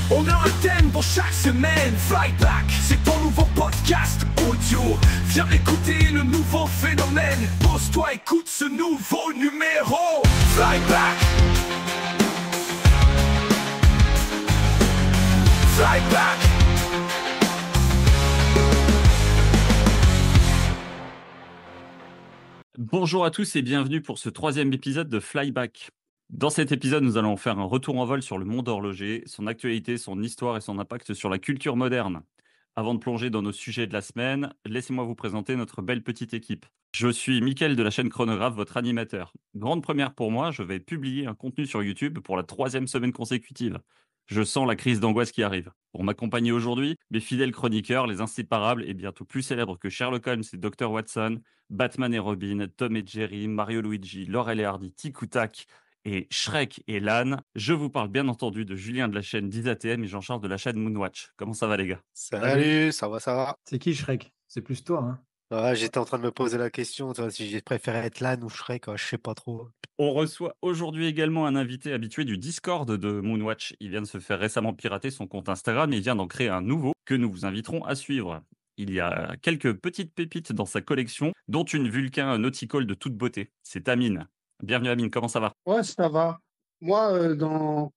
On a un thème pour chaque semaine. Flyback, c'est ton nouveau podcast audio. Viens écouter le nouveau phénomène. Pose-toi, écoute ce nouveau numéro. Flyback. Flyback. Bonjour à tous et bienvenue pour ce troisième épisode de Flyback. Dans cet épisode, nous allons faire un retour en vol sur le monde horloger, son actualité, son histoire et son impact sur la culture moderne. Avant de plonger dans nos sujets de la semaine, laissez-moi vous présenter notre belle petite équipe. Je suis Mickaël de la chaîne Chronographe, votre animateur. Grande première pour moi, je vais publier un contenu sur YouTube pour la troisième semaine consécutive. Je sens la crise d'angoisse qui arrive. Pour m'accompagner aujourd'hui, mes fidèles chroniqueurs, les inséparables et bientôt plus célèbres que Sherlock Holmes et Dr Watson, Batman et Robin, Tom et Jerry, Mario Luigi, Laurel et Hardy, Tic ou Tac et Shrek et Lan. Je vous parle bien entendu de Julien de la chaîne 10ATM et Jean-Charles de la chaîne Moonwatch. Comment ça va les gars? Salut, ça va, ça va. C'est qui Shrek? C'est plus toi, hein? Ouais, j'étais en train de me poser la question, tu vois, si j'ai préféré être Lan ou Shrek, quoi, je sais pas trop. On reçoit aujourd'hui également un invité habitué du Discord de Moonwatch. Il vient de se faire récemment pirater son compte Instagram et vient d'en créer un nouveau que nous vous inviterons à suivre. Il y a quelques petites pépites dans sa collection, dont une Vulcain nauticole de toute beauté. C'est Amine. Bienvenue Amine, comment ça va? Ouais, ça va. Moi, dans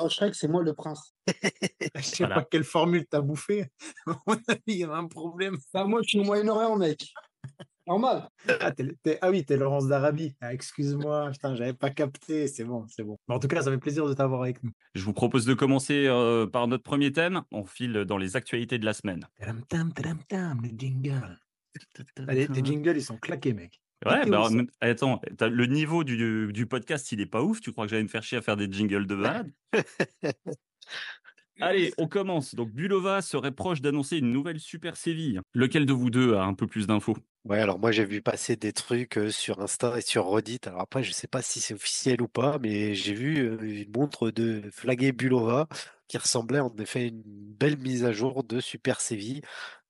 Shrek, c'est moi le prince. Je sais Voilà. pas quelle formule t'as bouffé. À mon avis, il y a un problème. Bah, moi, je suis au Moyen-Orient, mec. Normal. Ah oui, t'es Laurence d'Arabie. Ah, excuse-moi, putain, j'avais pas capté. C'est bon, c'est bon. Mais en tout cas, ça fait plaisir de t'avoir avec nous. Je vous propose de commencer par notre premier thème. On file dans les actualités de la semaine. Tadam, tam, tadam, tam, le jingle. Allez, tes jingles, ils sont claqués, mec. Ouais, Pété bah, au sol. attends, le niveau du podcast, il est pas ouf. Tu crois que j'allais me faire chier à faire des jingles de malade? Allez, on commence. Donc, Bulova serait proche d'annoncer une nouvelle Super Séville. Lequel de vous deux a un peu plus d'infos? Ouais, alors moi j'ai vu passer des trucs sur Insta et sur Reddit. Alors après, je sais pas si c'est officiel ou pas, mais j'ai vu une montre de Flaguet Bulova qui ressemblait en effet à une belle mise à jour de Super Séville.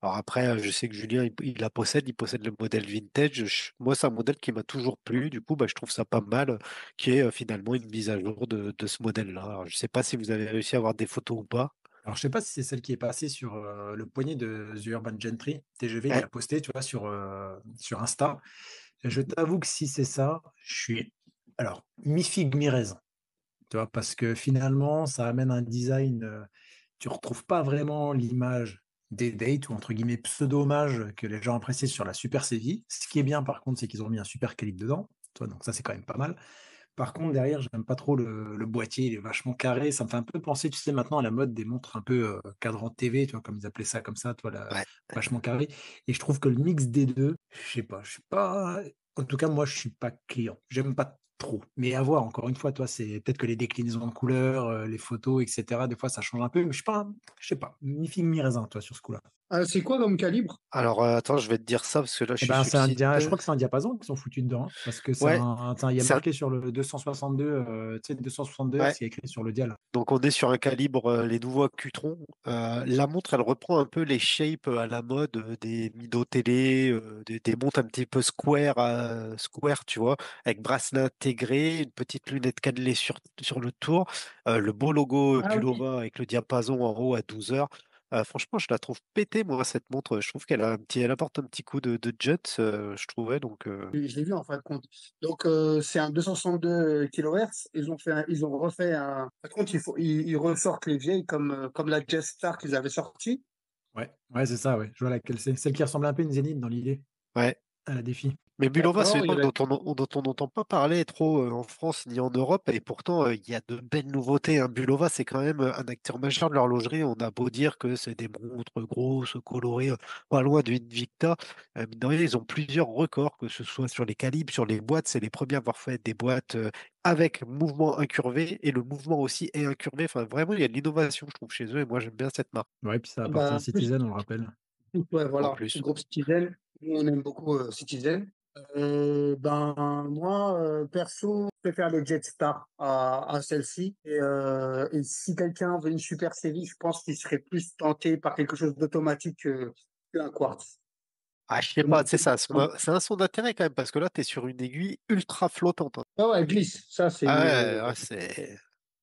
Alors après, je sais que Julien, il la possède, il possède le modèle vintage. Moi, c'est un modèle qui m'a toujours plu. Du coup, bah, je trouve ça pas mal, qui est finalement une mise à jour de ce modèle-là. Alors, je sais pas si vous avez réussi à avoir des photos ou pas. Alors, je sais pas si c'est celle qui est passée sur le poignet de The Urban Gentry. TGV, il Ouais. l'a posté, tu vois, sur Insta. Et je t'avoue que si c'est ça, je suis. Alors, mi-figue, mi-raisin. Tu vois, parce que finalement, ça amène un design. Tu retrouves pas vraiment l'image des dates ou entre guillemets pseudo-hommage que les gens apprécient sur la Super Séville. Ce qui est bien, par contre, c'est qu'ils ont mis un super calibre dedans. Tu vois, donc ça, c'est quand même pas mal. Par contre, derrière, j'aime pas trop le boîtier, il est vachement carré. Ça me fait un peu penser, tu sais, maintenant à la mode des montres un peu cadran TV, tu vois, comme ils appelaient ça comme ça, toi, Ouais. vachement carré. Et je trouve que le mix des deux, je suis pas. En tout cas, moi, je suis pas client. J'aime pas trop. Mais à voir, encore une fois, toi, c'est peut-être que les déclinaisons de couleurs, les photos, etc., des fois, ça change un peu. Mais je suis pas, je sais pas, mi figue, mi raisin, toi, sur ce coup-là. C'est quoi comme calibre? Alors attends, je vais te dire ça parce que là, je Eh suis ben, sur le site. je crois que c'est un diapason qu'ils sont foutus dedans, hein, parce que Ouais, il y a c'est un- marqué sur le 262, tu sais, 262 ouais. Hz, il y a écrit sur le dial. Donc on est sur un calibre, les nouveaux Accutron. La montre, elle reprend un peu les shapes à la mode des Mido Télé, des montres un petit peu square, tu vois, avec bracelet intégré, une petite lunette cannelée sur le tour, le beau logo Ah oui. Bulova avec le diapason en haut à 12 heures. Franchement, je la trouve pétée, moi, cette montre. Je trouve elle apporte un petit coup de jet, je trouvais. Donc, Je l'ai vu en fin de compte. Donc, c'est un 262 kHz. Ils ont refait un. Par contre, ils ressortent les vieilles comme la Jet Star qu'ils avaient sortie. Ouais, c'est ça, ouais. Je vois laquelle c'est. Celle qui ressemble un peu à une Zénith dans l'idée, ouais. à la défi. Mais Bulova, c'est D'accord, une marque dont on n'entend pas parler trop en France ni en Europe, et pourtant il y a de belles nouveautés, hein. Bulova, c'est quand même un acteur majeur de l'horlogerie. On a beau dire que c'est des montres grosses, colorées, pas loin d'une Invicta. Mine de rien, ils ont plusieurs records, que ce soit sur les calibres, sur les boîtes. C'est les premiers à avoir fait des boîtes avec mouvement incurvé, et le mouvement aussi est incurvé. Enfin, vraiment, il y a de l'innovation, je trouve, chez eux, et moi, j'aime bien cette marque. Ouais, puis ça appartient à Bah, Citizen, on le rappelle. ouais, En voilà, plus. le groupe Citizen. Nous, on aime beaucoup Citizen. Moi, perso, je préfère les Jetstar à celle-ci. Et si quelqu'un veut une super série, je pense qu'il serait plus tenté par quelque chose d'automatique qu'un quartz. Ah, je sais pas, tu sais, c'est un son d'intérêt quand même, parce que là, tu es sur une aiguille ultra flottante, hein. Ah ouais, glisse. Ça, c'est. Ah ouais, ouais, c'est.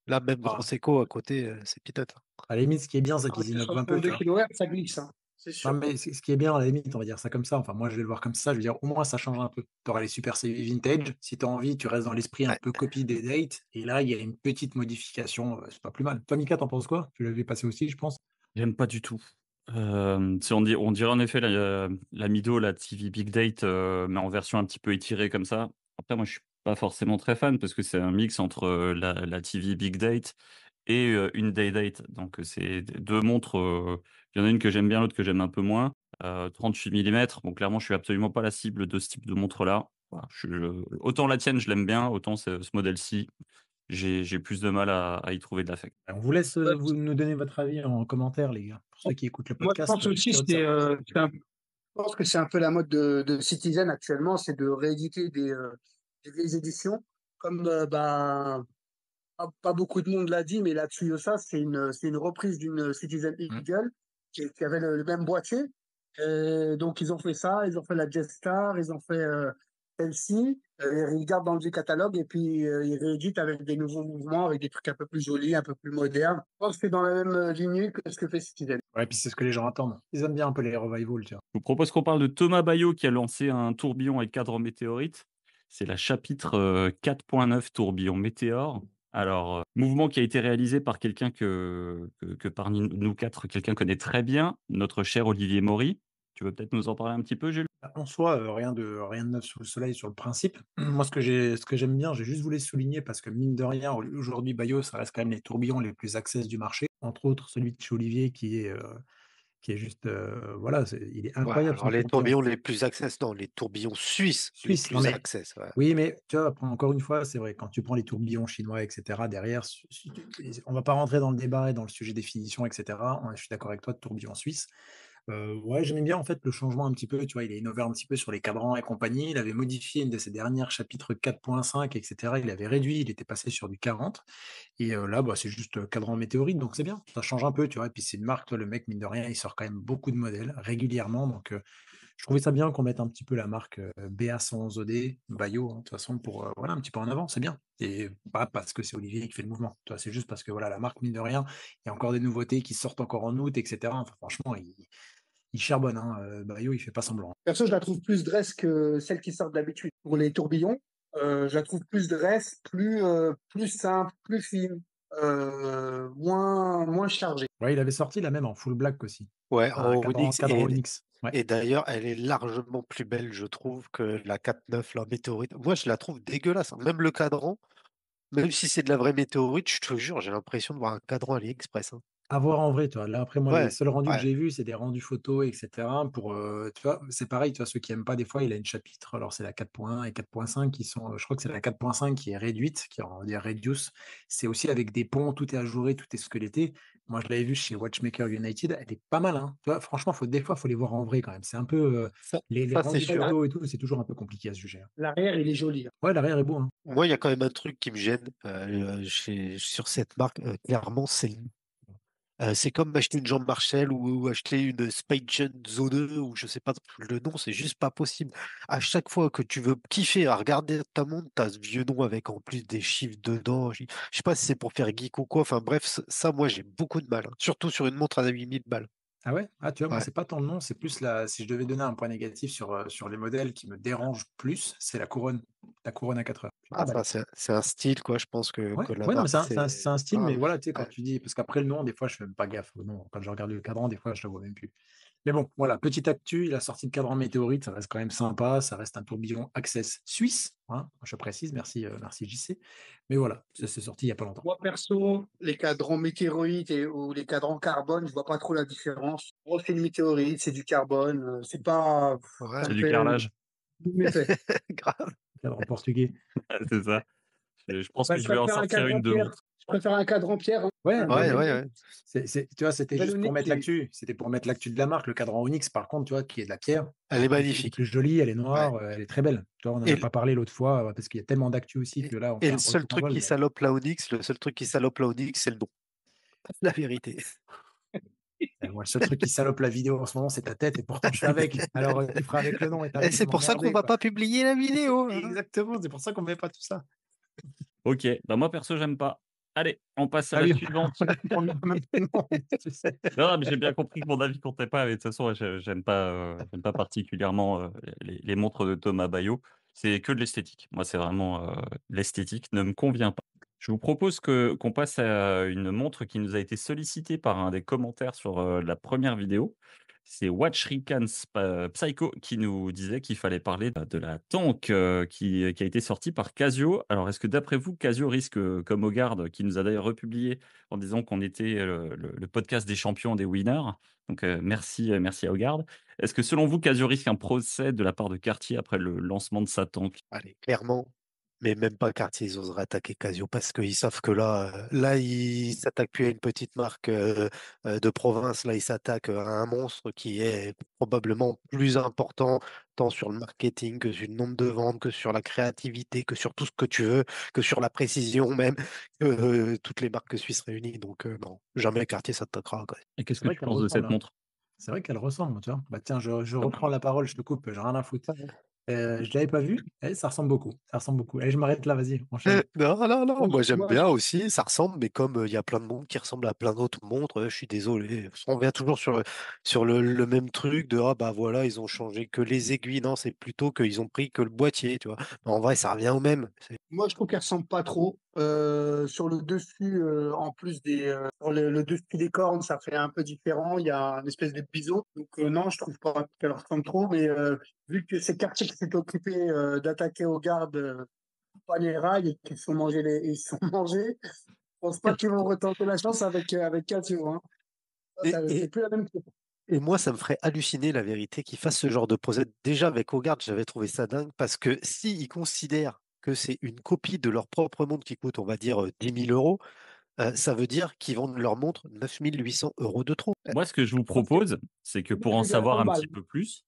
Là, même Ah, Prosecco à côté, c'est pitote. À la limite, ce qui est bien, c'est Ah, qu'ils innovent un peu, 62 tu vois. kHz, ça glisse, hein, c'est Non, sûr. mais ce qui est bien, à la limite, on va dire ça comme ça. Enfin, moi, je vais le voir comme ça. Je veux dire, au moins, ça change un peu. Tu auras les Super CV vintage. Si tu as envie, tu restes dans l'esprit un Ouais. peu copie des dates. Et là, il y a une petite modification. C'est pas plus mal. Toi, Mika, t'en penses quoi? Tu l'avais passé aussi, je pense. J'aime pas du tout. Si on dirait en effet la Mido, la TV Big Date, mais en version un petit peu étirée comme ça. Après, moi, je suis pas forcément très fan parce que c'est un mix entre la TV Big Date et une Day Date. Donc, c'est deux montres. Il y en a une que j'aime bien, l'autre que j'aime un peu moins. 38 mm. Donc, clairement, je suis absolument pas la cible de ce type de montre-là. Voilà, autant la tienne, je l'aime bien, autant ce modèle-ci, j'ai plus de mal à y trouver de l'affect. On vous laisse Ouais, vous nous donner votre avis en commentaire, les gars. Pour ceux qui écoutent le moi, je podcast, pense je suis aussi, curieux de savoir. je pense que c'est un peu la mode de Citizen actuellement, c'est de rééditer des vieilles éditions. Comme pas beaucoup de monde l'a dit, mais la Tsuyosa, c'est une reprise d'une Citizen Mm. Eagle qui avait le même boîtier. Et donc, ils ont fait ça, ils ont fait la Jetstar, ils ont fait celle-ci. Ils gardent dans le vieux catalogue et puis ils rééditent avec des nouveaux mouvements, avec des trucs un peu plus jolis, un peu plus modernes. Je pense que c'est dans la même lignée que ce que fait Citizen. Ouais, puis c'est ce que les gens attendent. Ils aiment bien un peu les revivals, tu vois. Je vous propose qu'on parle de Thomas Bayo qui a lancé un tourbillon et cadre météorite. C'est la chapitre 4.9 tourbillon météore. Alors, mouvement qui a été réalisé par quelqu'un que parmi nous quatre, quelqu'un connaît très bien, notre cher Olivier Maury. Tu veux peut-être nous en parler un petit peu, Jules? En soi, rien de neuf sous le soleil sur le principe. Moi, ce que j'aime bien, j'ai juste voulu souligner parce que mine de rien, aujourd'hui, Bayo, ça reste quand même les tourbillons les plus access du marché. Entre autres, celui de chez Olivier qui est juste, voilà, il est Ouais, incroyable alors son les tourbillon. tourbillons les plus access, non, les tourbillons suisses les Suisse, non plus mais access. Ouais. oui, mais tu vois, encore une fois, c'est vrai, quand tu prends les tourbillons chinois, et cetera, derrière, on va pas rentrer dans le débat et dans le sujet des finitions, et cetera. Je suis d'accord avec toi, de tourbillon suisse. Ouais, j'aimais bien en fait le changement un petit peu, tu vois, il a innové un petit peu sur les cadrans et compagnie, il avait modifié une de ses dernières chapitres 4.5, et cetera. Il avait réduit, il était passé sur du 40 et là, bah, c'est juste, cadran météorite, donc c'est bien, ça change un peu, tu vois? Et puis c'est une marque, toi, le mec, mine de rien, il sort quand même beaucoup de modèles régulièrement, donc je trouvais ça bien qu'on mette un petit peu la marque, BA111OD, Bayo, hein, de toute façon pour, voilà, un petit peu en avant, c'est bien et pas parce que c'est Olivier qui fait le mouvement, tu vois? C'est juste parce que, voilà, la marque, mine de rien, il y a encore des nouveautés qui sortent encore en août et cetera. Enfin franchement, il charbonne, hein, Bayo, il fait pas semblant. Perso, je la trouve plus dresse que celle qui sort d'habitude. Pour les tourbillons, je la trouve plus dresse, plus simple, plus fine, moins chargée. Ouais, il avait sorti la même en full black aussi, Ouais, un en Onyx. cadran Onyx. Ouais. Et d'ailleurs, elle est largement plus belle, je trouve, que la 4.9, la météorite. Moi, je la trouve dégueulasse, hein. Même le cadran, même si c'est de la vraie météorite, je te jure, j'ai l'impression de voir un cadran AliExpress, hein. À voir en vrai, tu vois? Là, après, moi, les Ouais, seuls rendus que ouais. j'ai vus, c'est des rendus photos et cetera pour, tu vois? C'est pareil, tu vois? Ceux qui aiment pas, des fois, il a une chapitre, alors c'est la 4.1 et 4.5 qui sont, je crois que c'est la 4.5 qui est réduite, qui est on va dire reduce. C'est aussi avec des ponts, tout est ajouré, tout est squeletté. Moi, je l'avais vu chez Watchmaker United, elle est pas mal, hein. Tu vois? Franchement, des fois, faut les voir en vrai quand même. C'est un peu, les Ça, c'est rendus sûr. photos et tout, c'est toujours un peu compliqué à se juger, hein. L'arrière, il est joli, hein. Ouais, l'arrière est beau, hein. Moi, il y a quand même un truc qui me gêne sur cette marque, clairement, c'est comme acheter une jambe Marshall ou acheter une Space Jam Zone ou je sais pas le nom, c'est juste pas possible. À chaque fois que tu veux kiffer à regarder ta montre, t'as ce vieux nom avec en plus des chiffres dedans. Je sais pas si c'est pour faire geek ou quoi. Enfin bref, ça, moi j'ai beaucoup de mal, hein. Surtout sur une montre à 8000 balles. Ah ouais? Ah, tu vois, moi, Ouais. c'est pas tant le nom, c'est plus si je devais donner un point négatif sur les modèles qui me dérangent plus, c'est la couronne. La couronne à 4 heures. Je suis Ah, pas mal. c'est un style, quoi. Je pense Ouais, que la ouais, non, mais marque, c'est un style, mais Ah, voilà, tu sais, quand ouais. tu dis, parce qu'après le nom, des fois, je fais même pas gaffe au nom. Quand je regarde le cadran, des fois, je le vois même plus. Mais bon, voilà, petite actu, il a sorti le cadran météorite, ça reste quand même sympa, ça reste un tourbillon Access suisse, hein, je précise, merci, merci JC. Mais voilà, ça s'est sorti il y a pas longtemps. Moi, perso, les cadrans météorites ou les cadrans carbone, je vois pas trop la différence. Moi, c'est une météorite, c'est du carbone, c'est pas, Ouais, ça C'est me du fait carrelage. méfait. grave. Cadran portugais. C'est ça. Je pense Bah, que je vais en sortir une de montre. Je préfère un cadran pierre, hein. Ouais, mais Ouais, Belle ouais, ouais. tu vois, c'était juste pour Onyx, mettre l'actu. C'était pour mettre l'actu de la marque. Le cadran Onyx, par contre, tu vois, qui est de la pierre, Elle est elle est magnifique. plus jolie, elle est Ouais. noire, elle est très belle. Tu vois, on n'en Et, a le pas parlé l'autre fois, parce qu'il y a tellement d'actu aussi et- que là, on et fait le un seul retour en truc vol. qui Mais salope la Onyx, le seul truc qui salope la Onyx, c'est le nom. La vérité. moi, le seul truc qui salope la vidéo en ce moment, c'est ta tête, et pourtant je suis avec. Alors, tu feras avec le nom et Et t'arrêtes de c'est pour ça qu'on m'emmerder, va quoi. pas publier la vidéo, hein. Exactement, c'est pour ça qu'on ne met pas tout ça. Ok, bah moi perso, j'aime pas. Allez, on passe à Ah la oui, suivante. on a même prénom, tu sais. Non, mais j'ai bien compris que mon avis comptait pas. Mais de toute façon, ouais, j'aime pas particulièrement les montres de Thomas Bayo. C'est que de l'esthétique. Moi, c'est vraiment l'esthétique ne me convient pas. Je vous propose qu'on passe à une montre qui nous a été sollicitée par un des commentaires sur la première vidéo. C'est Watch Rican Psycho qui nous disait qu'il fallait parler de la tank qui a été sortie par Casio. Alors, est-ce que d'après vous, Casio risque, comme Hogarth, qui nous a d'ailleurs republié en disant qu'on était le podcast des champions, des winners. Donc, merci à Hogarth. Est-ce que selon vous, Casio risque un procès de la part de Cartier après le lancement de sa tank? Allez, clairement. Mais même pas Cartier, ils oseraient attaquer Casio parce qu'ils savent que là, ils s'attaquent plus à une petite marque de province. Là, ils s'attaquent à un monstre qui est probablement plus important tant sur le marketing que sur le nombre de ventes, que sur la créativité, que sur tout ce que tu veux, que sur la précision même, que toutes les marques suisses réunies. Donc, non, jamais Cartier s'attaquera, quoi. Et qu'est-ce C'est que vrai tu qu'elle penses de ressemble, cette hein. montre? C'est vrai qu'elle ressemble, tu vois. Bah tiens, je reprends la parole, je te coupe, j'ai rien à foutre. Je l'avais pas vue, ça ressemble beaucoup. Ça ressemble beaucoup. Allez, je m'arrête là, vas-y, enchaîne. Non, non, non, Moi, moi j'aime moi, bien aussi, ça ressemble, mais comme il y a plein de monde qui ressemble à plein d'autres montres, je suis désolé. On revient toujours sur le même truc de ah bah voilà, ils ont changé que les aiguilles. Non, c'est plutôt qu'ils ont pris que le boîtier, tu vois. Mais en vrai, ça revient au même. moi, je trouve qu'elle ressemble pas trop. Sur le dessus, en plus sur le dessus des cornes, ça fait un peu différent. Il y a une espèce de bison. Donc, non, je trouve pas qu'elle ressemble trop. Mais vu que c'est Cartier qui s'est occupé d'attaquer au garde pas les rails et qu'ils se sont ils se sont mangés, je pense pas qu'ils vont retenter la chance avec Casio, hein. Et, C'est et, plus la même chose. et moi, ça me ferait halluciner la vérité qu'ils fassent ce genre de projet. Déjà avec Hogarth, j'avais trouvé ça dingue parce que s'ils considèrent que c'est une copie de leur propre montre qui coûte, on va dire, 10 000 euros, ça veut dire qu'ils vendent leur montre 9 800 euros de trop. Moi, ce que je vous Parce que propose, c'est que pour en les gars, savoir un balles. petit peu plus,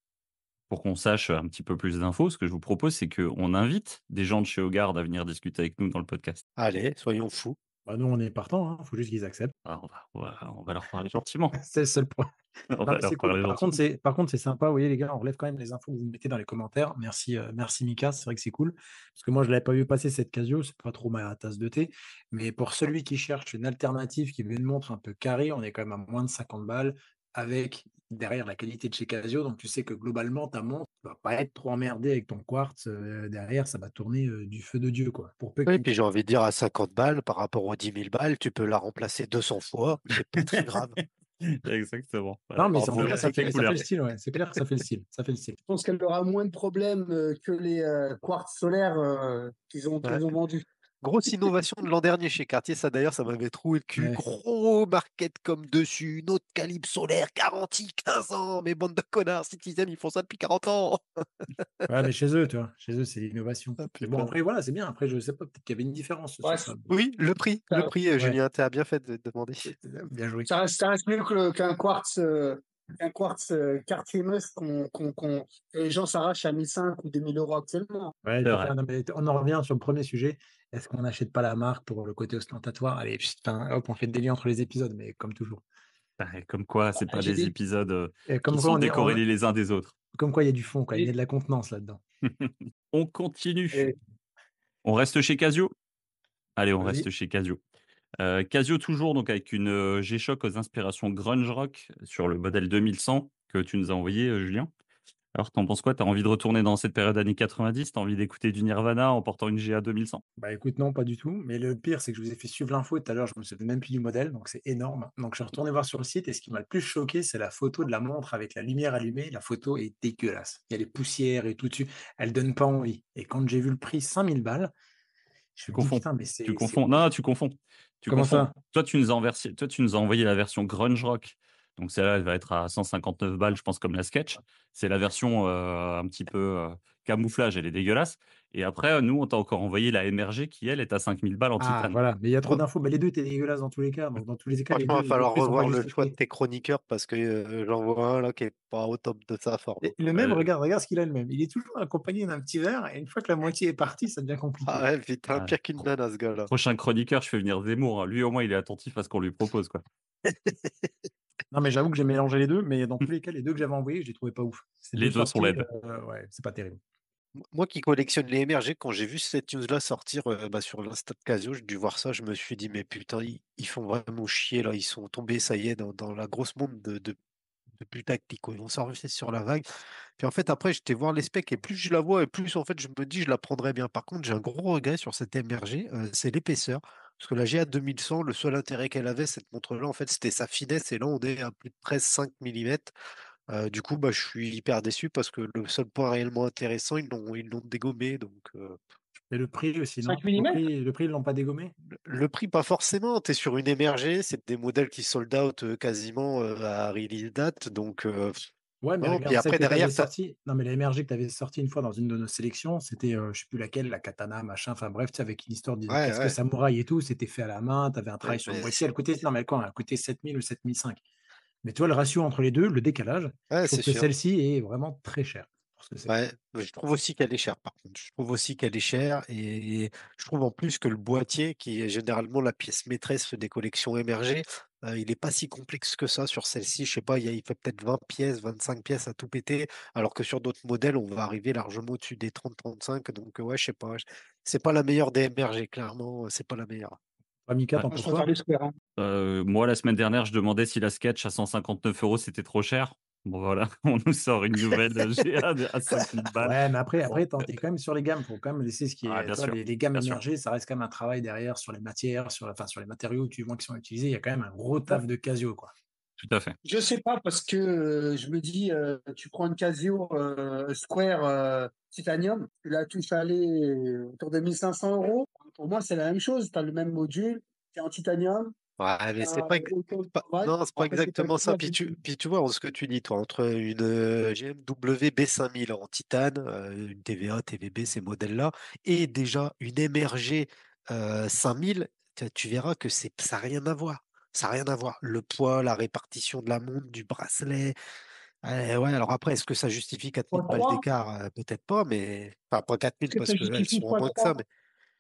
pour qu'on sache un petit peu plus d'infos, ce que je vous propose, c'est qu'on invite des gens de chez Hogarth à venir discuter avec nous dans le podcast. Allez, soyons fous. Bah, nous, on est partant, hein. Faut juste qu'ils acceptent. Ah, on va leur parler gentiment. C'est le seul point. On Non, va mais leur c'est cool. parler gentiment. Par contre, c'est sympa. Vous voyez, les gars, on relève quand même les infos que vous mettez dans les commentaires. Merci, merci Mika. C'est vrai que c'est cool. Parce que moi, je l'avais pas vu passer cette Casio. C'est pas trop ma tasse de thé. Mais pour celui qui cherche une alternative, qui veut une montre un peu carrée, on est quand même à moins de 50 balles avec derrière la qualité de chez Casio. Donc, tu sais que globalement, ta montre va pas être trop emmerdée avec ton quartz. Derrière, ça va tourner du feu de Dieu, quoi. Pour peu que Oui, tu puis j'ai envie de dire à 50 balles par rapport aux 10 000 balles, tu peux la remplacer 200 fois. C'est pas très grave. Exactement. Non, mais en Bravo, tout cas, ça toutes les fait couleurs. le style, ouais. C'est clair que ça fait le style. Ça fait le style. Je pense qu'elle aura moins de problèmes que les quartz solaires Ouais. qu'ils ont vendus. Grosse innovation de l'an dernier chez Cartier, ça d'ailleurs, ça m'avait troué le cul. Ouais. Gros market comme dessus, une autre calibre solaire, garantie 15 ans. Mais bande de connards, Citizen, ils font ça depuis 40 ans. Ouais, mais chez eux, tu vois. Chez eux, c'est l'innovation. Ah, Mais bon, putain. après, voilà, c'est bien. Après, je sais pas, peut-être qu'il y avait une différence Ouais, sur ça. Oui, le prix, Ça- ouais. Ouais, Julien, tu as bien fait de demander. bien joué. ça reste mieux qu'un quartz quartier meuf que les gens s'arrachent à 1 500 ou 2 000 € actuellement. Ouais, C'est vrai. non, mais on en revient sur le premier sujet. Est-ce qu'on n'achète pas la marque pour le côté ostentatoire? Allez, putain, hop, on fait le délit entre les épisodes, mais comme toujours. Comme quoi, c'est pas J'ai des dit, épisodes Et qui sont décorrélés les uns des autres. comme quoi, il y a du fond, quoi. Il y a j'ai- de la contenance là-dedans. On continue. et- On reste chez Casio? Allez, on Vas-y. reste chez Casio. Casio toujours donc avec une G-Shock aux inspirations grunge rock sur le modèle 2100 que tu nous as envoyé, Julien. Alors, t'en penses quoi? T'as envie de retourner dans cette période années 90? T'as envie d'écouter du Nirvana en portant une GA 2100? Bah écoute, non, pas du tout. Mais le pire, c'est que je vous ai fait suivre l'info tout à l'heure. Je me souviens même plus du modèle, donc c'est énorme. Donc je suis retourné voir sur le site et ce qui m'a le plus choqué, c'est la photo de la montre avec la lumière allumée. La photo est dégueulasse. Il y a les poussières et tout dessus. Elle donne pas envie. Et quand j'ai vu le prix, 5000 balles, je Tu me dis, confonds. putain, mais Tu confonds. Non, tu confonds. Tu Comment confonds. ça? Toi, tu nous as envoyé la version grunge rock. Donc celle-là, elle va être à 159 balles, je pense, comme la Sketch. C'est la version un petit peu camouflage, elle est dégueulasse. Et après, nous, on t'a encore envoyé la MRG qui, elle, est à 5000 balles en Ah, titane. voilà. Mais il y a trop Fran- d'infos. Mais les deux étaient dégueulasses dans tous les cas. Donc dans tous les cas, Franchement, il va les falloir prix sont pas revoir le choix de justifiés. tes chroniqueurs parce que j'en vois un là qui est pas au top de sa forme. Et le même, Euh, regarde ce qu'il a le même. Il est toujours accompagné d'un petit verre. Et une fois que la moitié est partie, ça devient compliqué. Ah ouais, putain, Ah, pire qu'une nana ce gars-là. prochain chroniqueur, je fais venir Zemmour, hein. Lui, au moins, il est attentif à ce qu'on lui propose, quoi. Non, mais j'avoue que j'ai mélangé les deux. Mais dans tous les cas, les deux que j'avais envoyés, je les trouvais pas ouf. Ces Les deux deux sont sorties, laides. ouais, c'est pas terrible. Moi qui collectionne les MRG, quand j'ai vu cette news-là sortir sur l'Insta de Casio, j'ai dû voir ça, je me suis dit, mais putain, ils font vraiment chier là, ils sont tombés, ça y est, dans la grosse monde de putaclic, quoi. Ils vont s'enregistrer sur la vague. Puis en fait, après, j'étais voir les specs et plus je la vois et plus en fait, je me dis, je la prendrais bien. Par contre, j'ai un gros regret sur cette MRG, c'est l'épaisseur. Parce que la GA 2100, le seul intérêt qu'elle avait, cette montre-là, en fait, c'était sa finesse. Et là, on est à plus de 13,5 mm. Du coup, bah, je suis hyper déçu parce que le seul point réellement intéressant, ils l'ont dégommé. Donc, Et le prix aussi, non? 5 mm? Le prix, ils l'ont pas dégommé? le prix, pas forcément. Tu es sur une MRG, c'est des modèles qui sold out quasiment à release date. Donc, Ouais, mais non. Puis regarde, celle après, que tu avais derrière, sortie. Non, mais la MRG que tu avais sortie une fois dans une de nos sélections, c'était, je sais plus laquelle, la katana, machin, enfin bref, tu sais, avec une histoire de ouais, casque ouais. samouraï et tout, c'était fait à la main, tu avais un travail sur le Mais boîtier, elle coûtait, non, mais quoi, elle coûtait 7000 ou 7005. Mais tu vois, le ratio entre les deux, le décalage, ouais, je trouve c'est que sûr. celle-ci est vraiment très chère pour ce que c'est. Ouais, mais je trouve aussi qu'elle est chère, par contre. Je trouve aussi qu'elle est chère et je trouve en plus que le boîtier, qui est généralement la pièce maîtresse des collections émergées, il n'est pas si complexe que ça sur celle-ci. Je sais pas, il fait peut-être 20 pièces, 25 pièces à tout péter, alors que sur d'autres modèles, on va arriver largement au-dessus des 30-35. Donc, ouais, je sais pas. C'est pas la meilleure des émergées, clairement, c'est pas la meilleure. Toi, Mika, Ouais. t'en Moi, je penses préfère quoi? les Square, hein. Moi, la semaine dernière, je demandais si la Sketch à 159 euros, c'était trop cher. Bon, voilà, on nous sort une nouvelle GA à 5000 balles. Ouais, mais après, Bon, t'es quand même sur les gammes. Faut quand même laisser ce qui ah, est. bien Tu vois, sûr, les gammes bien sûr, émergées, ça reste quand même un travail derrière sur les matières, sur les matériaux tu vois, qui sont utilisés. Il y a quand même un gros Ouais. taf de Casio, quoi. tout à fait. Je sais pas parce que je me dis, tu prends une Casio Square Titanium, tu la touches à aller autour de 1 500 euros. Pour moi, c'est la même chose. Tu as le même module, c'est en titanium, Ouais, mais c'est t'as pas, autant de travail. non, c'est pas Après, c'est pas exactement ça. exactement. Puis tu vois, ce que tu dis, toi, entre une GMW B5000 en titane, une TVA, TVB, ces modèles-là, et déjà une MRG 5000, tu verras que ça n'a rien à voir. Ça n'a rien à voir. Le poids, la répartition de la montre, du bracelet. Ouais, alors après, est-ce que ça justifie 4000 Fois balles 3, d'écart? Peut-être pas, mais. Enfin, pas 4000 est-ce que parce ça qu'elles justifie sont en fois moins que ça, 3? mais.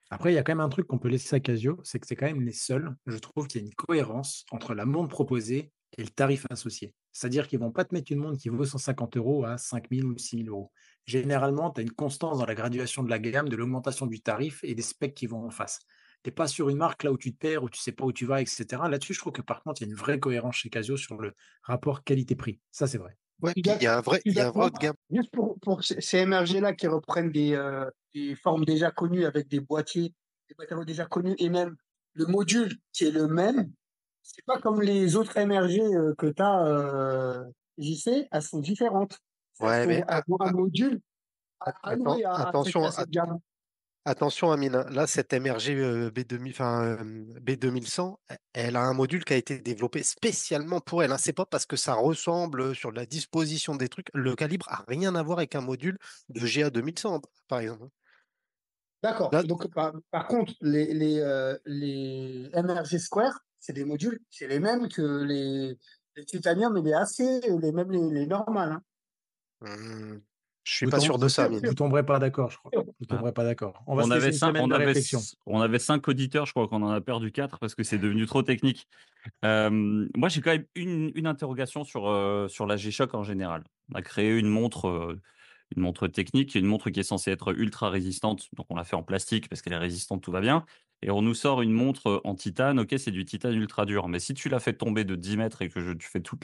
Après, il y a quand même un truc qu'on peut laisser à Casio, c'est que c'est quand même les seuls, je trouve qu'il y a une cohérence entre la montre proposée et le tarif associé. C'est-à-dire qu'ils vont pas te mettre une montre qui vaut 150 euros à 5000 ou 6000 euros. Généralement, tu as une constance dans la graduation de la gamme, de l'augmentation du tarif et des specs qui vont en face. Tu n'es pas sur une marque là où tu te perds, où tu sais pas où tu vas, etc. Là-dessus, je trouve que par contre, il y a une vraie cohérence chez Casio sur le rapport qualité-prix. Ça, c'est vrai. Ouais, Je suis puis d'ac- je il suis y a un vrai d'accord. haut de gamme. Juste pour ces MRG-là qui reprennent des formes déjà connues avec des boîtiers, des matériaux déjà connus et même le module qui est le même, c'est pas comme les autres MRG que tu as, JC, elles sont différentes. Ouais, mais Elles ont un module alloué à attention, cette gamme. attention, Amine, hein. Là, cette MRG B2000, B2100, elle a un module qui a été développé spécialement pour elle, hein. C'est pas parce que ça ressemble sur la disposition des trucs. Le calibre a rien à voir avec un module de GA 2100, par exemple. D'accord. Là, Donc, par contre, les MRG Square, c'est des modules, c'est les mêmes que les Titanium et les aciers, les mêmes les normales, hein. hmm, je suis pas sûr de ça, Amine. Vous tomberez pas d'accord, je crois. Vous Ah. tomberez pas d'accord. On va se laisser une semaine de réflexion. On avait 5 auditeurs, je crois qu'on en a perdu 4 parce que c'est devenu trop technique. Moi, j'ai quand même une interrogation sur la G-Shock en général. On a créé une montre technique, une montre qui est censée être ultra résistante. Donc, on l'a fait en plastique parce qu'elle est résistante, tout va bien. Et on nous sort une montre en titane. Ok, c'est du titane ultra dur. Mais si tu la fais tomber de 10 mètres et que tu fais tous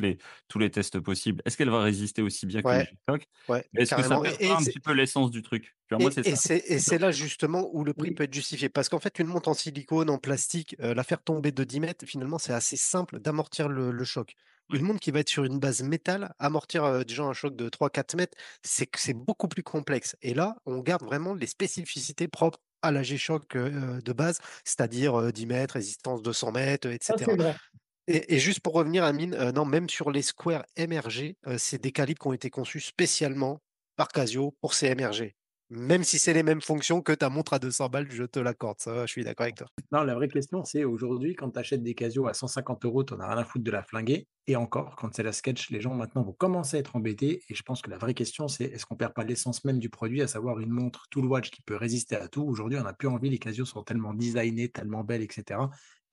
les tests possibles, est-ce qu'elle va résister aussi bien qu'une Ouais, G-Shock? ouais, Est-ce que ça carrément. perd pas un petit peu l'essence du truc? Tu vois, moi, c'est ça. Et c'est là justement où le prix Oui. peut être justifié. Parce qu'en fait, une montre en silicone, en plastique, la faire tomber de 10 mètres, finalement, c'est assez simple d'amortir le choc. Ouais. Une montre qui va être sur une base métal, amortir déjà un choc de 3-4 mètres, c'est beaucoup plus complexe. Et là, on garde vraiment les spécificités propres à la G-Shock de base, c'est-à-dire 10 mètres, résistance 200 mètres, Ça, c'est etc. vrai. Et juste pour revenir à Mine, non, même sur les Square MRG, c'est des calibres qui ont été conçus spécialement par Casio pour ces MRG. Même si c'est les mêmes fonctions que ta montre à 200 balles, je te l'accorde. Ça, je suis d'accord avec toi. Non, la vraie question, c'est aujourd'hui, quand tu achètes des Casio à 150 euros, tu n'en as rien à foutre de la flinguer. Et encore, quand c'est la Sketch, les gens maintenant vont commencer à être embêtés. Et je pense que la vraie question, c'est est-ce qu'on perd pas l'essence même du produit, à savoir une montre Tool Watch qui peut résister à tout. Aujourd'hui, on n'a plus envie, les Casio sont tellement designés, tellement belles, etc. Tu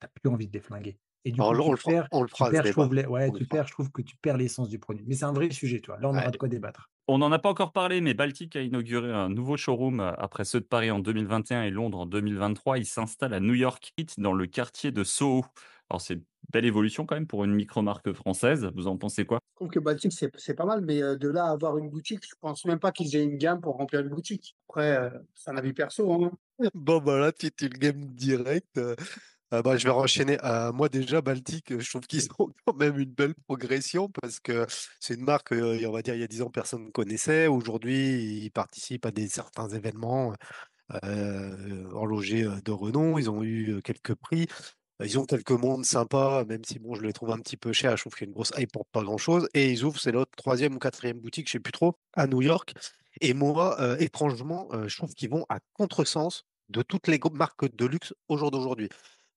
n'as plus envie de les flinguer. Et du Alors coup, là, on le tu fera ce perds, je trouve, débat. ouais, On le tu fera. perds, je trouve que tu perds l'essence du produit. Mais c'est un vrai sujet, tu vois. Là, on aura Ouais. de quoi débattre. On n'en a pas encore parlé, mais Baltic a inauguré un nouveau showroom après ceux de Paris en 2021 et Londres en 2023. Il s'installe à New York, dans le quartier de Soho. Alors, c'est une belle évolution quand même pour une micro-marque française. Vous en pensez quoi? Je trouve que Baltic, c'est pas mal, mais de là à avoir une boutique, je pense même pas qu'ils aient une gamme pour remplir une boutique. Après, c'est un avis perso, hein. Bon, bah là, tu le game direct. Bah, je vais enchaîner. Moi, déjà, Baltic, je trouve qu'ils ont quand même une belle progression parce que c'est une marque, on va dire, il y a 10 ans, personne ne connaissait. Aujourd'hui, ils participent à certains événements horlogers de renom. Ils ont eu quelques prix. Ils ont quelques mondes sympas, même si bon, je les trouve un petit peu chers. Je trouve qu'il y a une grosse hype pour pas grand-chose. Et ils ouvrent, c'est leur troisième ou quatrième boutique, je sais plus trop, à New York. Et moi, étrangement, je trouve qu'ils vont à contresens de toutes les marques de luxe au jour d'aujourd'hui.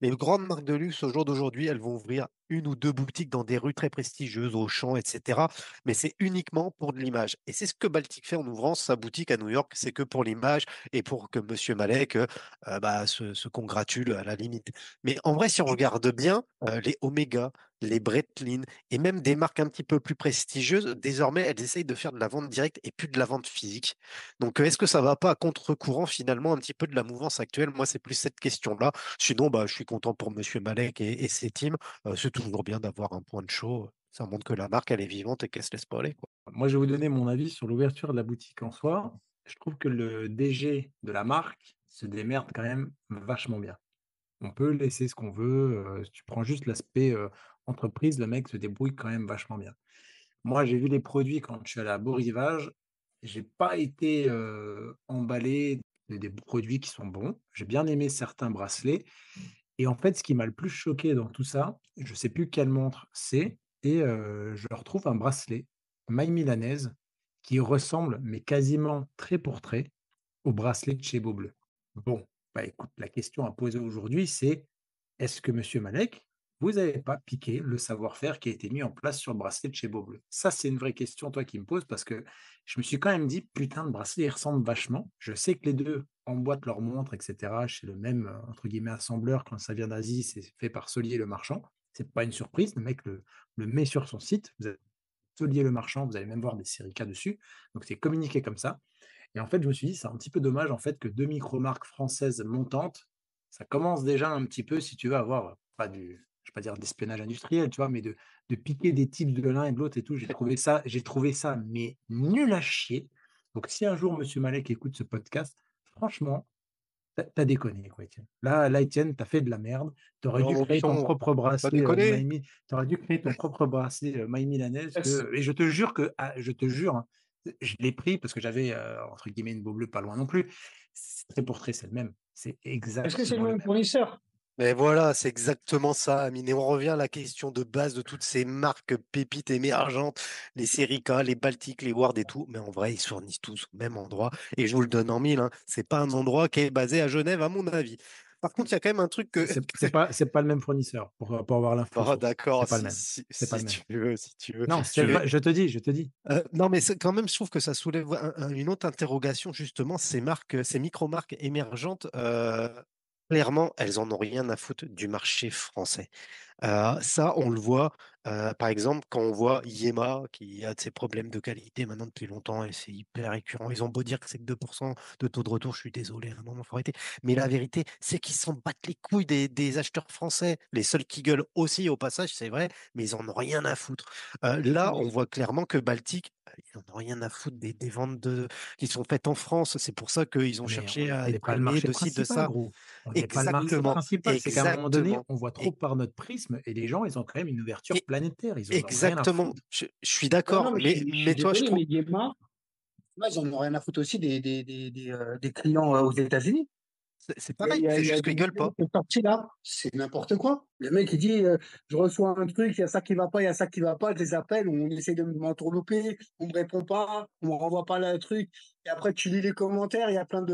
Les grandes marques de luxe au jour d'aujourd'hui, elles vont ouvrir une ou deux boutiques dans des rues très prestigieuses, Auchan, etc. Mais c'est uniquement pour de l'image. Et c'est ce que Baltic fait en ouvrant sa boutique à New York, c'est que pour l'image et pour que Monsieur Malek se congratule à la limite. Mais en vrai, si on regarde bien, les Omega, les Breitling et même des marques un petit peu plus prestigieuses, désormais, elles essayent de faire de la vente directe et plus de la vente physique. Donc, est-ce que ça va pas à contre-courant finalement un petit peu de la mouvance actuelle? Moi, c'est plus cette question-là. Sinon, bah, je suis content pour Monsieur Malek et ses teams. C'est toujours bien d'avoir un point de show. Ça montre que la marque, elle est vivante et qu'elle se laisse pas aller, quoi. Moi, je vais vous donner mon avis sur l'ouverture de la boutique en soi. Je trouve que le DG de la marque se démerde quand même vachement bien. On peut laisser ce qu'on veut. Si tu prends juste l'aspect entreprise, le mec se débrouille quand même vachement bien. Moi, j'ai vu les produits quand je suis allé à Beau Rivage. J'ai pas été emballé des produits qui sont bons. J'ai bien aimé certains bracelets. Et en fait, ce qui m'a le plus choqué dans tout ça, je sais plus quelle montre c'est, et je retrouve un bracelet maille milanaise qui ressemble, mais quasiment trait pour trait, au bracelet de chez Beaubleu. Bon, bah écoute, la question à poser aujourd'hui, c'est est-ce que Monsieur Malek, vous n'avez pas piqué le savoir-faire qui a été mis en place sur le bracelet de chez Beaubleu? Ça, c'est une vraie question, toi, qui me poses, parce que je me suis quand même dit, putain, le bracelet, il ressemble vachement. Je sais que les deux emboîtent leurs montres, etc. chez le même, entre guillemets, assembleur. Quand ça vient d'Asie, c'est fait par Solier le Marchand. C'est pas une surprise, le mec le met sur son site. Vous avez Solier le Marchand, vous allez même voir des séries K dessus. Donc, c'est communiqué comme ça. Et en fait, je me suis dit, c'est un petit peu dommage en fait que deux micro-marques françaises montantes, ça commence déjà un petit peu, si tu veux, à avoir pas du, je vais pas dire d'espionnage industriel, tu vois, mais de piquer des types de l'un et de l'autre et tout. J'ai trouvé ça, mais nul à chier. Donc, si un jour Monsieur Malek écoute ce podcast, franchement, t'as déconné, quoi, Étienne. Là, Étienne, t'as fait de la merde. T'aurais dû Non, créer ton pion, propre pas bracelet déconner. T'aurais dû créer ton propre bracelet Maille Milanaise. Et je te jure je te jure, hein, je l'ai pris parce que j'avais, entre guillemets, une beau bleue pas loin non plus. C'est trait pour trait, c'est le même. C'est Est-ce que c'est le exactement le même même. fournisseur? Mais voilà, c'est exactement ça, Amine. Et on revient à la question de base de toutes ces marques pépites émergentes, les Serica, les Baltic, les Ward et tout. Mais en vrai, ils se fournissent tous au même endroit. Et je vous le donne en mille, hein. C'est pas un endroit qui est basé à Genève, à mon avis. Par contre, il y a quand même un truc que. C'est pas le même fournisseur pour avoir l'info Oh, source. C'est d'accord, pas le même. C'est pas si le même. tu veux, si tu veux. Non, Mais, je te dis. non, mais quand même, je trouve que ça soulève une autre interrogation, justement, ces marques, ces micro-marques émergentes. Clairement, elles en ont rien à foutre du marché français. Ça, on le voit, par exemple, quand on voit Yema, qui a de ses problèmes de qualité maintenant depuis longtemps, et c'est hyper récurrent. Ils ont beau dire que c'est que 2% de taux de retour, je suis désolé, à un moment, faut arrêter. Mais la vérité, c'est qu'ils s'en battent les couilles des acheteurs français. Les seuls qui gueulent aussi, au passage, c'est vrai, mais ils en ont rien à foutre. Là, on voit clairement que Baltic, ils en ont rien à foutre des ventes qui sont faites en France. C'est pour ça qu'ils ont Mais cherché on à n'est être pas le premiers marché de ci, de principal, ça. gros. On n'est pas le marché Exactement, principal. C'est qu'à un moment donné, exactement. on voit trop par notre prisme et les gens, ils ont quand même une ouverture Et planétaire. Ils en ont rien à exactement, foutre. je suis Non, d'accord, non, mais je suis mais toi, je désolé, trouve, mais Yema, là, ils en ont rien à foutre aussi des clients aux États-Unis. c'est Il y a, pareil, il y a- c'est il y a juste des qu'ils gueulent vidéos pas. qui sont sorties là, c'est n'importe quoi. Le mec, il dit je reçois un truc, il y a ça qui va pas, il y a ça qui va pas, je les appelle, on essaie de m'entourlouper, on me répond pas, on me renvoie pas le truc. Et après, tu lis les commentaires, il y a plein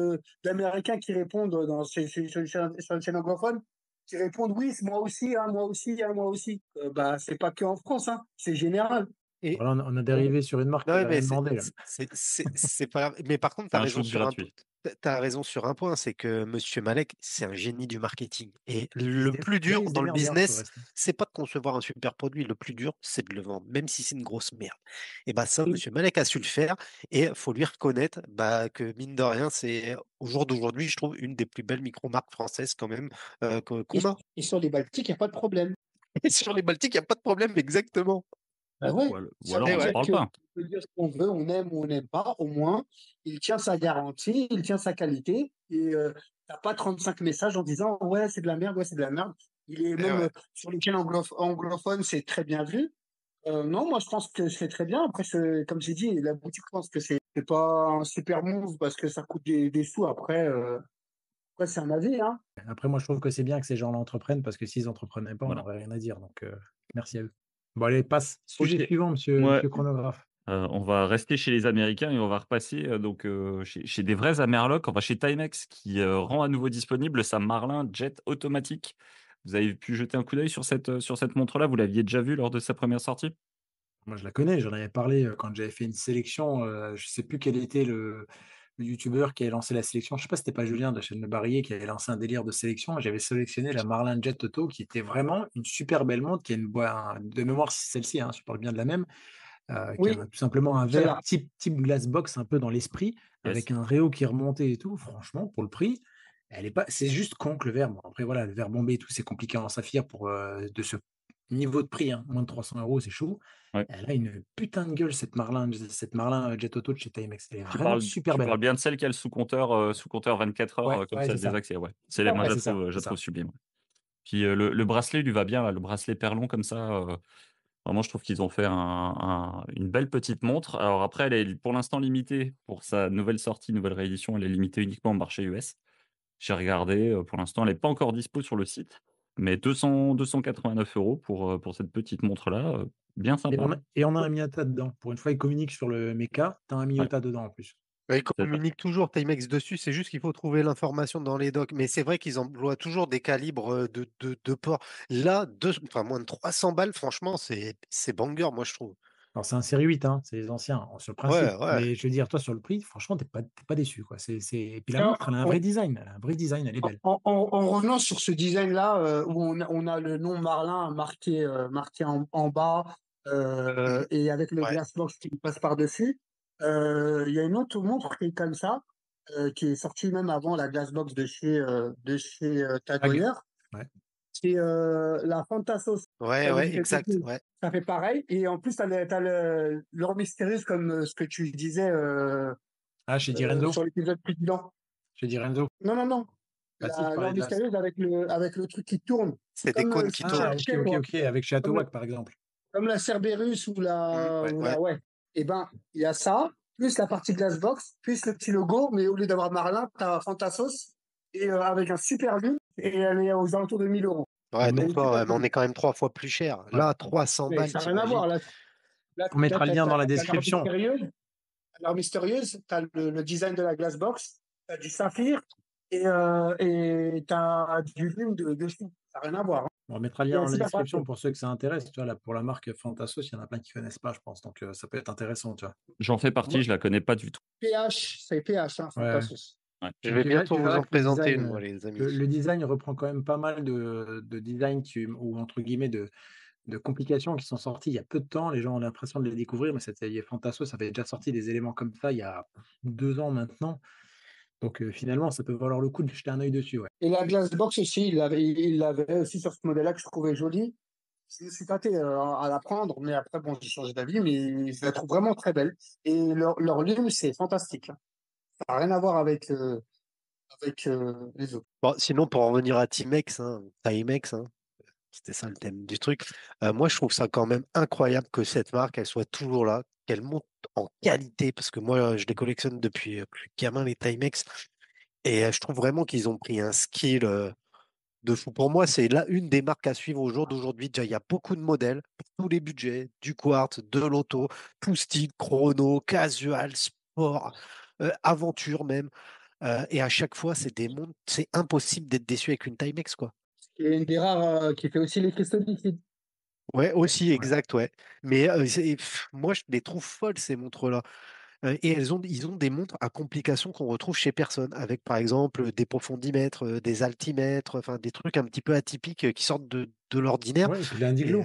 d'Américains qui répondent sur le chaîne anglophone, qui répondent oui, c'est moi aussi, hein, moi aussi, hein, moi aussi. Bah, c'est pas que en France, hein, c'est général. Et Voilà, on a dérivé sur une marque qui non, avait mais rien demandé, là. c'est pas grave. Mais par contre, tu C'est as un raison shoot sur un point. gratuit. T'as raison sur un point, c'est que Monsieur Malek, c'est un génie du marketing. Et Il se le dé- plus ouais, dur il se dans le démerde bien sur le business, reste. c'est pas de concevoir un super produit. Le plus dur, c'est de le vendre, même si c'est une grosse merde. Et bah ça, Et Monsieur Malek a su le faire. Et faut lui reconnaître bah, que mine de rien, c'est au jour d'aujourd'hui, je trouve, une des plus belles micro-marques françaises quand même et- qu'on a. et sur les Baltiques, il n'y a pas de problème. Et sur les Baltiques, il n'y a pas de problème, exactement. Ah ouais, Ou ça alors veut Et on n'en ouais. dire parle que pas. on peut dire ce qu'on veut, on aime ou on n'aime pas, au moins, il tient sa garantie, il tient sa qualité, et t'as pas 35 messages en disant ouais, c'est de la merde, ouais, c'est de la merde. Il est Et même ouais. sur les chaînes anglophones, c'est très bien vu. Non, moi je pense que c'est très bien. Après, comme j'ai dit, la boutique je pense que c'est pas un super move parce que ça coûte des sous. Après c'est un avis, hein. Après, moi, je trouve que c'est bien que ces gens-là entreprennent parce que s'ils entreprenaient pas, on Voilà. n'aurait rien à dire. Donc, merci à eux. Bon, allez, passe. Ok. Sujet suivant, Ouais. monsieur chronographe. On va rester chez les Américains et on va repasser chez des vrais Amerlocs. On va chez Timex qui rend à nouveau disponible sa Marlin Jet automatique. Vous avez pu jeter un coup d'œil sur cette montre-là. Vous l'aviez déjà vue lors de sa première sortie? Moi, je la connais, j'en avais parlé quand j'avais fait une sélection. Je sais plus quel était le youtubeur qui avait lancé la sélection. Je sais pas si c'était pas Julien de la chaîne Le Barillet qui avait lancé un délire de sélection. J'avais sélectionné la Marlin Jet Auto qui était vraiment une super belle montre, qui a une boîte de mémoire, c'est celle-ci, hein, je parle bien de la même, qui Oui, a tout simplement un verre celle-là. type glass box un peu dans l'esprit, Yes. avec un réo qui remontait et tout. Franchement, pour le prix, elle est pas. C'est juste con que le verre. Bon, après voilà, le verre bombé et tout, c'est compliqué en saphir pour de ce niveau de prix, hein, moins de 300 euros, c'est chaud. Ouais. Elle a une putain de gueule cette Marlin Jet Auto de chez Timex. Elle est vraiment super Tu belle. parles bien de celle qui a le sous-compteur 24 heures Ouais, comme ouais, celle c'est des ça. accès. Ouais. Moi, Ouais, c'est ça, je c'est la trouve ça. sublime. Puis le bracelet lui va bien, là, le bracelet perlon comme ça. Vraiment, je trouve qu'ils ont fait une belle petite montre. Alors après, elle est pour l'instant limitée pour sa nouvelle sortie, nouvelle réédition. Elle est limitée uniquement au marché US. J'ai regardé, pour l'instant, elle n'est pas encore dispo sur le site, mais 289 € pour cette petite montre-là, bien Et sympa. on a un Miyata dedans. Pour une fois, il communique sur le mecha. T'as un Ouais, Miyota dedans en plus. Ils c'est ça. communiquent toujours Timex dessus, c'est juste qu'il faut trouver l'information dans les docs. Mais c'est vrai qu'ils emploient toujours des calibres de port. Là, moins de 300 balles, franchement, c'est banger, moi, je trouve. Alors, c'est un série 8, hein, c'est les anciens, sur le Ouais, principe. ouais. Mais je veux dire, toi, sur le prix, franchement, t'es pas déçu, quoi. Et puis la Alors, montre, elle a un vrai design. Elle a un vrai design, elle est belle. en revenant sur ce design-là, où on a le nom Marlin marqué en bas et avec le Ouais. glassbox qui passe par-dessus, il y a une autre montre qui est comme ça, qui est sortie même avant la glassbox de chez Tag Ah, Heuer. ouais. C'est la Fantasos. Ouais, Ça vous ouais, dit quelque exact. chose? Ouais. Ça fait pareil. Et en plus, t'as l'or mystérieuse comme ce que tu disais Ah, chez Di Renzo. sur l'épisode précédent. Chez Di Renzo. Non, non, non. Bah si, je L'or parlais de la. mystérieuse avec le truc qui tourne. C'est des cônes qui C'est tournent. Ah, un ok, chien, ok, quoi. ok. Avec chez Comme, Atowak, par exemple. comme la Cerberus Ouais, ou ouais. la. Ouais. Et ben, il y a ça, plus la partie Glassbox, plus le petit logo, mais au lieu d'avoir Marlin, t'as Fantasos, et avec un super vue, et elle est aux alentours de 1000 €. Ouais, On, met- Elle donc est toi, super ouais, mais on jolie. est quand même 3 fois plus cher. ouais. Là, 300 Mais balles, ça n'a rien à t'imagines? voir. Là, On mettra le lien dans la t'as l'or description. mystérieuse, t'as le design de la Glassbox, t'as du saphir, et t'as du lume dessus. Ça n'a rien à voir, hein. On mettra le Il y lien a un dans la super description bracelet. pour ceux que ça intéresse. Tu vois, là, pour la marque Fantasos, il y en a plein qui connaissent pas, je pense. Donc, ça peut être intéressant, tu vois. J'en fais partie, Moi, je la connais pas du tout. c'est PH, hein, Ouais. Fantasos. Ouais. Je Et vais bientôt tu vous verras en que le présenter design, une, moi, les amis. le design reprend quand même pas mal de designs ou entre guillemets de complications qui sont sorties il y a peu de temps. Les gens ont l'impression de les découvrir, mais Fantasos, ça avait déjà sorti des éléments comme ça il y a 2 ans maintenant. Donc finalement, ça peut valoir le coup de jeter un œil dessus. Ouais. Et la Glassbox aussi, il l'avait aussi sur ce modèle-là que je trouvais joli. Je me suis tâté à la prendre, mais après, bon, j'ai changé d'avis, mais je la trouve vraiment très belle. Et leur lume, c'est fantastique, hein. Ça n'a rien à voir avec les autres. Bon, sinon, pour en revenir à Timex, hein, c'était ça le thème du truc. Moi, je trouve ça quand même incroyable que cette marque, elle soit toujours là, qu'elle monte en qualité, parce que moi, je les collectionne depuis plus gamin, les Timex, et je trouve vraiment qu'ils ont pris un skill de fou. Pour moi, c'est là une des marques à suivre au jour d'aujourd'hui. Déjà, il y a beaucoup de modèles pour tous les budgets, du quartz, de l'auto, tout style, chrono, casual, sport, aventure même. Et à chaque fois, c'est des montres, c'est impossible d'être déçu avec une Timex, quoi. Il y a une des rares qui fait aussi les cristaux liquides. Ouais, aussi, Ouais. exact, ouais. Mais moi, je les trouve folles, ces montres-là. Et ils ont des montres à complications qu'on retrouve chez personne, avec par exemple des profondimètres, des altimètres, enfin des trucs un petit peu atypiques qui sortent de l'ordinaire. Ouais, et puis Et l'indiglo.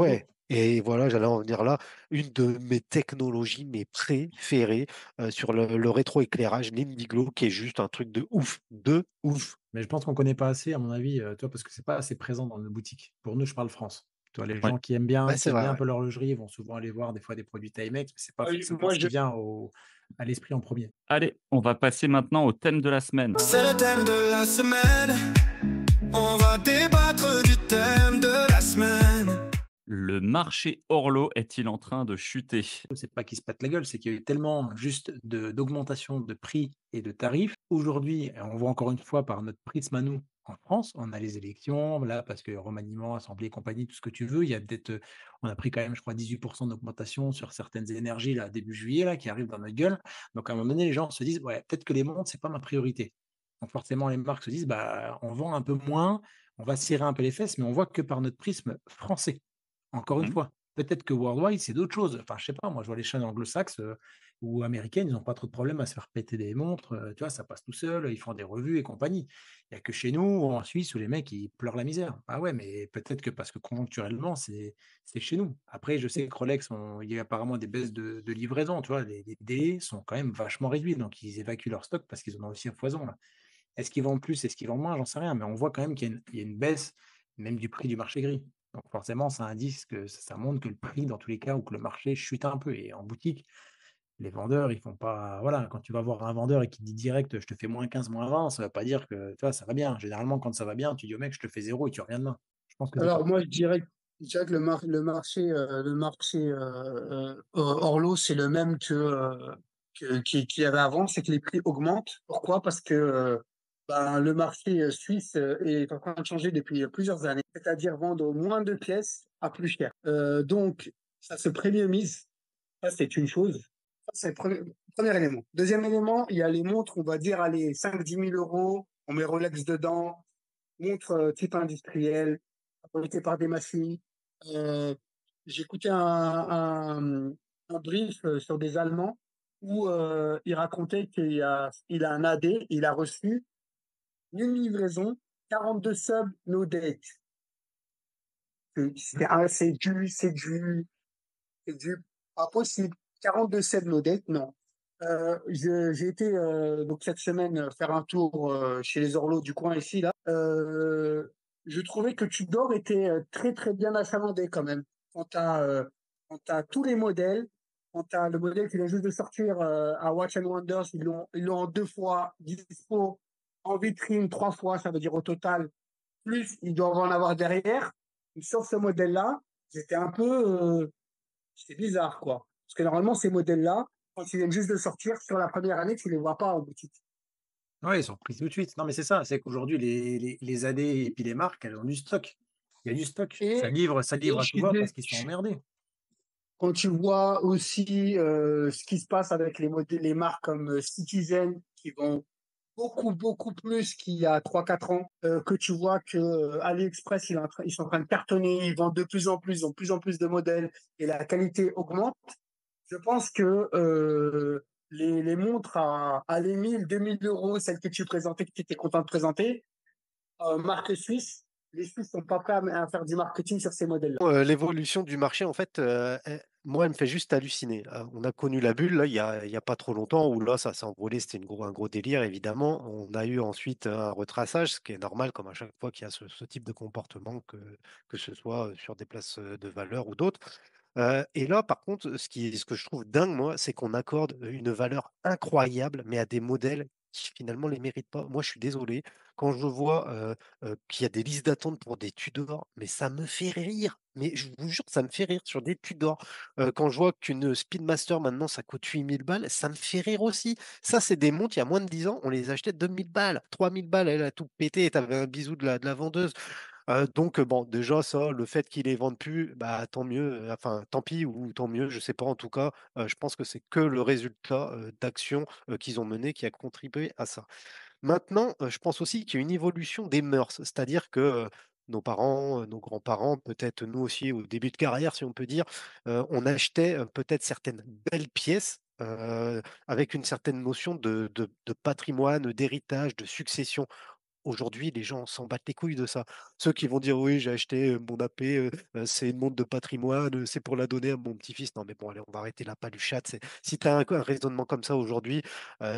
ouais, et voilà, j'allais en venir là. Une de mes technologies, mes préférées sur le rétroéclairage, l'Indiglo, qui est juste un truc de ouf, de ouf. Mais je pense qu'on connaît pas assez, à mon avis, tu vois, parce que c'est pas assez présent dans nos boutiques. Pour nous, je parle France. Tu vois, les Ouais. gens Ouais, qui c'est aiment vrai, bien un ouais. peu l'horlogerie, ils vont souvent aller voir des fois des produits Timex, mais c'est pas forcément Moi, ce qui vient à l'esprit en premier. Allez, on va passer maintenant au thème de la semaine. C'est le thème de la semaine. On va débattre du thème de la semaine. Le marché horlo est-il en train de chuter? C'est pas qu'ils se pètent la gueule, c'est qu'il y a eu tellement juste d'augmentation de prix et de tarifs. Aujourd'hui, on voit encore une fois par notre prisme à nous, en France, on a les élections, là, parce que remaniement, assemblée et compagnie, tout ce que tu veux, il y a peut-être, on a pris quand même, je crois, 18% d'augmentation sur certaines énergies, là, début juillet, là, qui arrivent dans notre gueule. Donc, à un moment donné, les gens se disent, ouais, peut-être que les montres, c'est pas ma priorité. Donc, forcément, les marques se disent, bah, on vend un peu moins, on va se tirer un peu les fesses, mais on voit que par notre prisme français. Encore une Mmh. fois, peut-être que worldwide, c'est d'autres choses. Enfin, je sais pas, moi, je vois les chaînes anglo-saxes ou américaines, ils n'ont pas trop de problème à se faire péter des montres. Tu vois, ça passe tout seul, ils font des revues et compagnie. Il n'y a que chez nous, ou en Suisse, où les mecs, ils pleurent la misère. Ah ouais, mais peut-être que parce que conjoncturellement, c'est chez nous. Après, je sais que Rolex, il y a apparemment des baisses de livraison. Tu vois, les délais sont quand même vachement réduits. Donc, ils évacuent leur stock parce qu'ils en ont aussi à foison, là. Est-ce qu'ils vendent plus? Est-ce qu'ils vendent moins? J'en sais rien. Mais on voit quand même qu'il y a une baisse, même du prix du marché gris. Donc forcément, ça indique que ça montre que le prix, dans tous les cas, ou que le marché chute un peu. Et en boutique, les vendeurs, ils font pas. Voilà, quand tu vas voir un vendeur et qui dit direct, je te fais moins 15, moins 20, ça ne veut pas dire que tu vois, ça va bien. Généralement, quand ça va bien, tu dis au mec, je te fais zéro et tu reviens demain. Je pense que c'est ça. Alors moi, je dirais que le marché Orlo, c'est le même qu'il y avait avant, c'est que les prix augmentent. Pourquoi? Parce que ben, le marché suisse est en train de changer depuis plusieurs années, c'est-à-dire vendre moins de pièces à plus cher. Donc, ça se premiumise. Ça, c'est une chose. Ça, c'est le premier élément. Deuxième élément, il y a les montres, on va dire, allez, 5-10 000 euros, on met Rolex dedans, montre type industriel, fabriquée par des machines. Euh, j'ai écouté un brief sur des Allemands où il racontait il a un AD, il a reçu une livraison, 42 subs no date. C'est du pas possible. 42 subs no date, non. J'ai été donc cette semaine faire un tour chez les horlos du coin ici là. Je trouvais que Tudor était très très bien achalandé quand même. Quand t'as tous les modèles, quand t'as le modèle qui vient juste de sortir à Watch and Wonders, ils l'ont en 2 fois dispo, en vitrine 3 fois, ça veut dire au total plus ils doivent en avoir derrière. Sur ce modèle-là, c'était un peu c'est bizarre quoi. Parce que normalement ces modèles-là quand ils viennent juste de sortir, sur la première année, tu ne les vois pas en boutique. Ouais, ils sont pris tout de suite. Non, mais c'est ça, c'est qu'aujourd'hui, les AD et puis les marques, elles ont du stock. Il y a du stock. Ça Et, livre, ça et livre à tout va parce qu'ils sont emmerdés. quand tu vois aussi ce qui se passe avec les marques comme Citizen, qui vont beaucoup, beaucoup plus qu'il y a 3-4 ans, que tu vois que AliExpress, ils sont en train de cartonner, ils vendent de plus en plus, ils ont de plus en plus de modèles et la qualité augmente. Je pense que les montres à les 1 000, 2 000 euros, celles que tu présentais, que tu étais content de présenter, marque suisse, les Suisses sont pas prêts à faire du marketing sur ces modèles-là. L'évolution du marché, en fait, moi, elle me fait juste halluciner. On a connu la bulle, là, il y a pas trop longtemps, où là, ça s'est envolé, c'était un gros délire, évidemment. On a eu ensuite un retraçage, ce qui est normal, comme à chaque fois qu'il y a ce type de comportement, que ce soit sur des places de valeur ou d'autres. Et là, par contre, ce que je trouve dingue, moi, c'est qu'on accorde une valeur incroyable, mais à des modèles qui finalement les méritent pas. Moi, je suis désolé. Quand je vois qu'il y a des listes d'attente pour des Tudor, mais ça me fait rire. Mais je vous jure, ça me fait rire sur des Tudor. Quand je vois qu'une Speedmaster, maintenant, ça coûte 8 000 balles, ça me fait rire aussi. Ça, c'est des montres, il y a moins de 10 ans, on les achetait 2 000 balles, 3 000 balles, elle a tout pété, et t'avais un bisou de la vendeuse. Donc bon, déjà ça, le fait qu'ils les vendent plus, bah, tant mieux, enfin tant pis ou tant mieux, je sais pas en tout cas, je pense que c'est que le résultat, d'actions, qu'ils ont menées qui a contribué à ça. Maintenant, je pense aussi qu'il y a une évolution des mœurs, c'est-à-dire que, nos parents, nos grands-parents, peut-être nous aussi au début de carrière si on peut dire, on achetait, peut-être certaines belles pièces avec une certaine notion de patrimoine, d'héritage, de succession. Aujourd'hui, les gens s'en battent les couilles de ça. Ceux qui vont dire: «Oui, j'ai acheté, mon AP, c'est une montre de patrimoine, c'est pour la donner à mon petit-fils». Non, mais bon, allez, on va arrêter la paluchade. C'est si tu as un raisonnement comme ça aujourd'hui,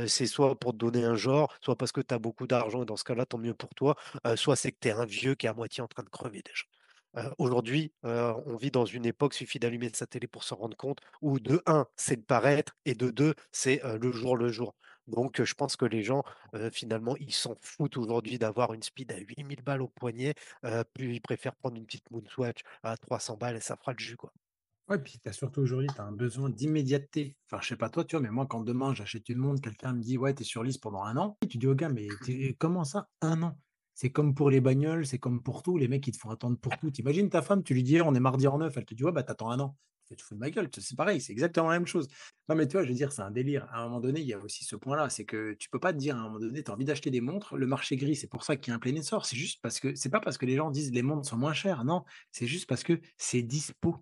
c'est soit pour te donner un genre, soit parce que tu as beaucoup d'argent et dans ce cas-là, tant mieux pour toi, soit c'est que tu es un vieux qui est à moitié en train de crever déjà. Aujourd'hui, on vit dans une époque, suffit d'allumer sa télé pour s'en rendre compte, où de un, c'est le paraître et de 2, c'est, le jour le jour. Donc, je pense que les gens, finalement, ils s'en foutent aujourd'hui d'avoir une speed à 8 000 balles au poignet, puis ils préfèrent prendre une petite Moonswatch à 300 balles et ça fera le jus, quoi. Ouais, puis tu as surtout aujourd'hui, tu as un besoin d'immédiateté. Enfin, je sais pas toi, tu vois, mais moi, quand demain j'achète une montre, quelqu'un me dit: «Ouais, tu es sur liste pendant 1 an». Et tu dis au gars: «Mais comment ça, 1 an?» C'est comme pour les bagnoles, c'est comme pour tout. Les mecs, ils te font attendre pour tout. Tu ta femme, tu lui dis: «On est mardi en neuf». Elle te dit: «Ouais, bah, t'attends 1 an». Tu fais: «Tu te fous de ma gueule». C'est pareil, c'est exactement la même chose. Non, mais tu vois, je veux dire, c'est un délire. À un moment donné, il y a aussi ce point-là, c'est que tu peux pas te dire à un moment donné, tu as envie d'acheter des montres, le marché gris, c'est pour ça qu'il y a un plein essor. C'est juste parce que c'est pas parce que les gens disent les montres sont moins chères. Non, c'est juste parce que c'est dispo.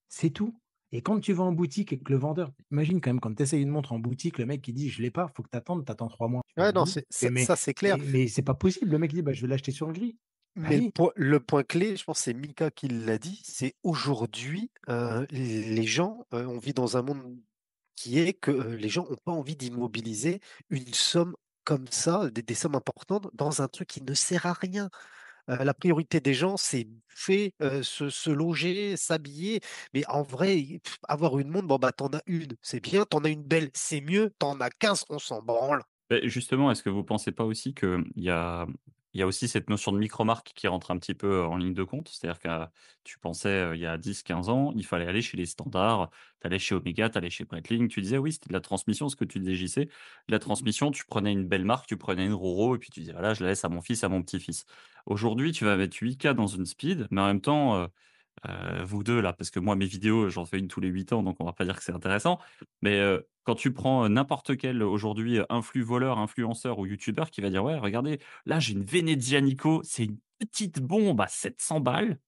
C'est tout. Et quand tu vas en boutique et que le vendeur imagine quand même quand tu essayes une montre en boutique, le mec qui dit: «Je l'ai pas, faut que tu attendes, 3 mois». Tu fais: Ouais, «Mais non, oui». c'est Tu fais: ça «Mais ça, c'est clair. mais c'est pas possible». Le mec dit: «Bah, je vais l'acheter sur le gris». Bah Mais oui. le point clé, je pense que c'est Mika qui l'a dit, c'est aujourd'hui, les gens, on vit dans un monde qui est que, les gens ont pas envie d'immobiliser une somme comme ça, des sommes importantes dans un truc qui ne sert à rien. La priorité des gens, c'est bouffer, se loger, s'habiller, mais en vrai, avoir une montre, bon, bah, t'en as une, c'est bien, t'en as une belle, c'est mieux, t'en as 15, on s'en branle. Beh, justement, est-ce que vous pensez pas aussi qu'il y a aussi cette notion de micro-marque qui rentre un petit peu en ligne de compte? C'est-à-dire que tu pensais, il y a 10, 15 ans, il fallait aller chez les standards, tu allais chez Omega, tu allais chez Breitling, tu disais: «Oui, c'était de la transmission», ce que tu disais, JC. La transmission, tu prenais une belle marque, tu prenais une Roro et puis tu disais: «Voilà, je la laisse à mon fils, à mon petit-fils». Aujourd'hui, tu vas mettre 8K dans une Speed, mais en même temps, vous 2 là, parce que moi mes vidéos, j'en fais une tous les 8 ans, donc on va pas dire que c'est intéressant. Mais, quand tu prends, n'importe quel aujourd'hui, voleur, influenceur ou youtubeur qui va dire: «Ouais, regardez, là j'ai une Venezianico, c'est une petite bombe à 700 balles».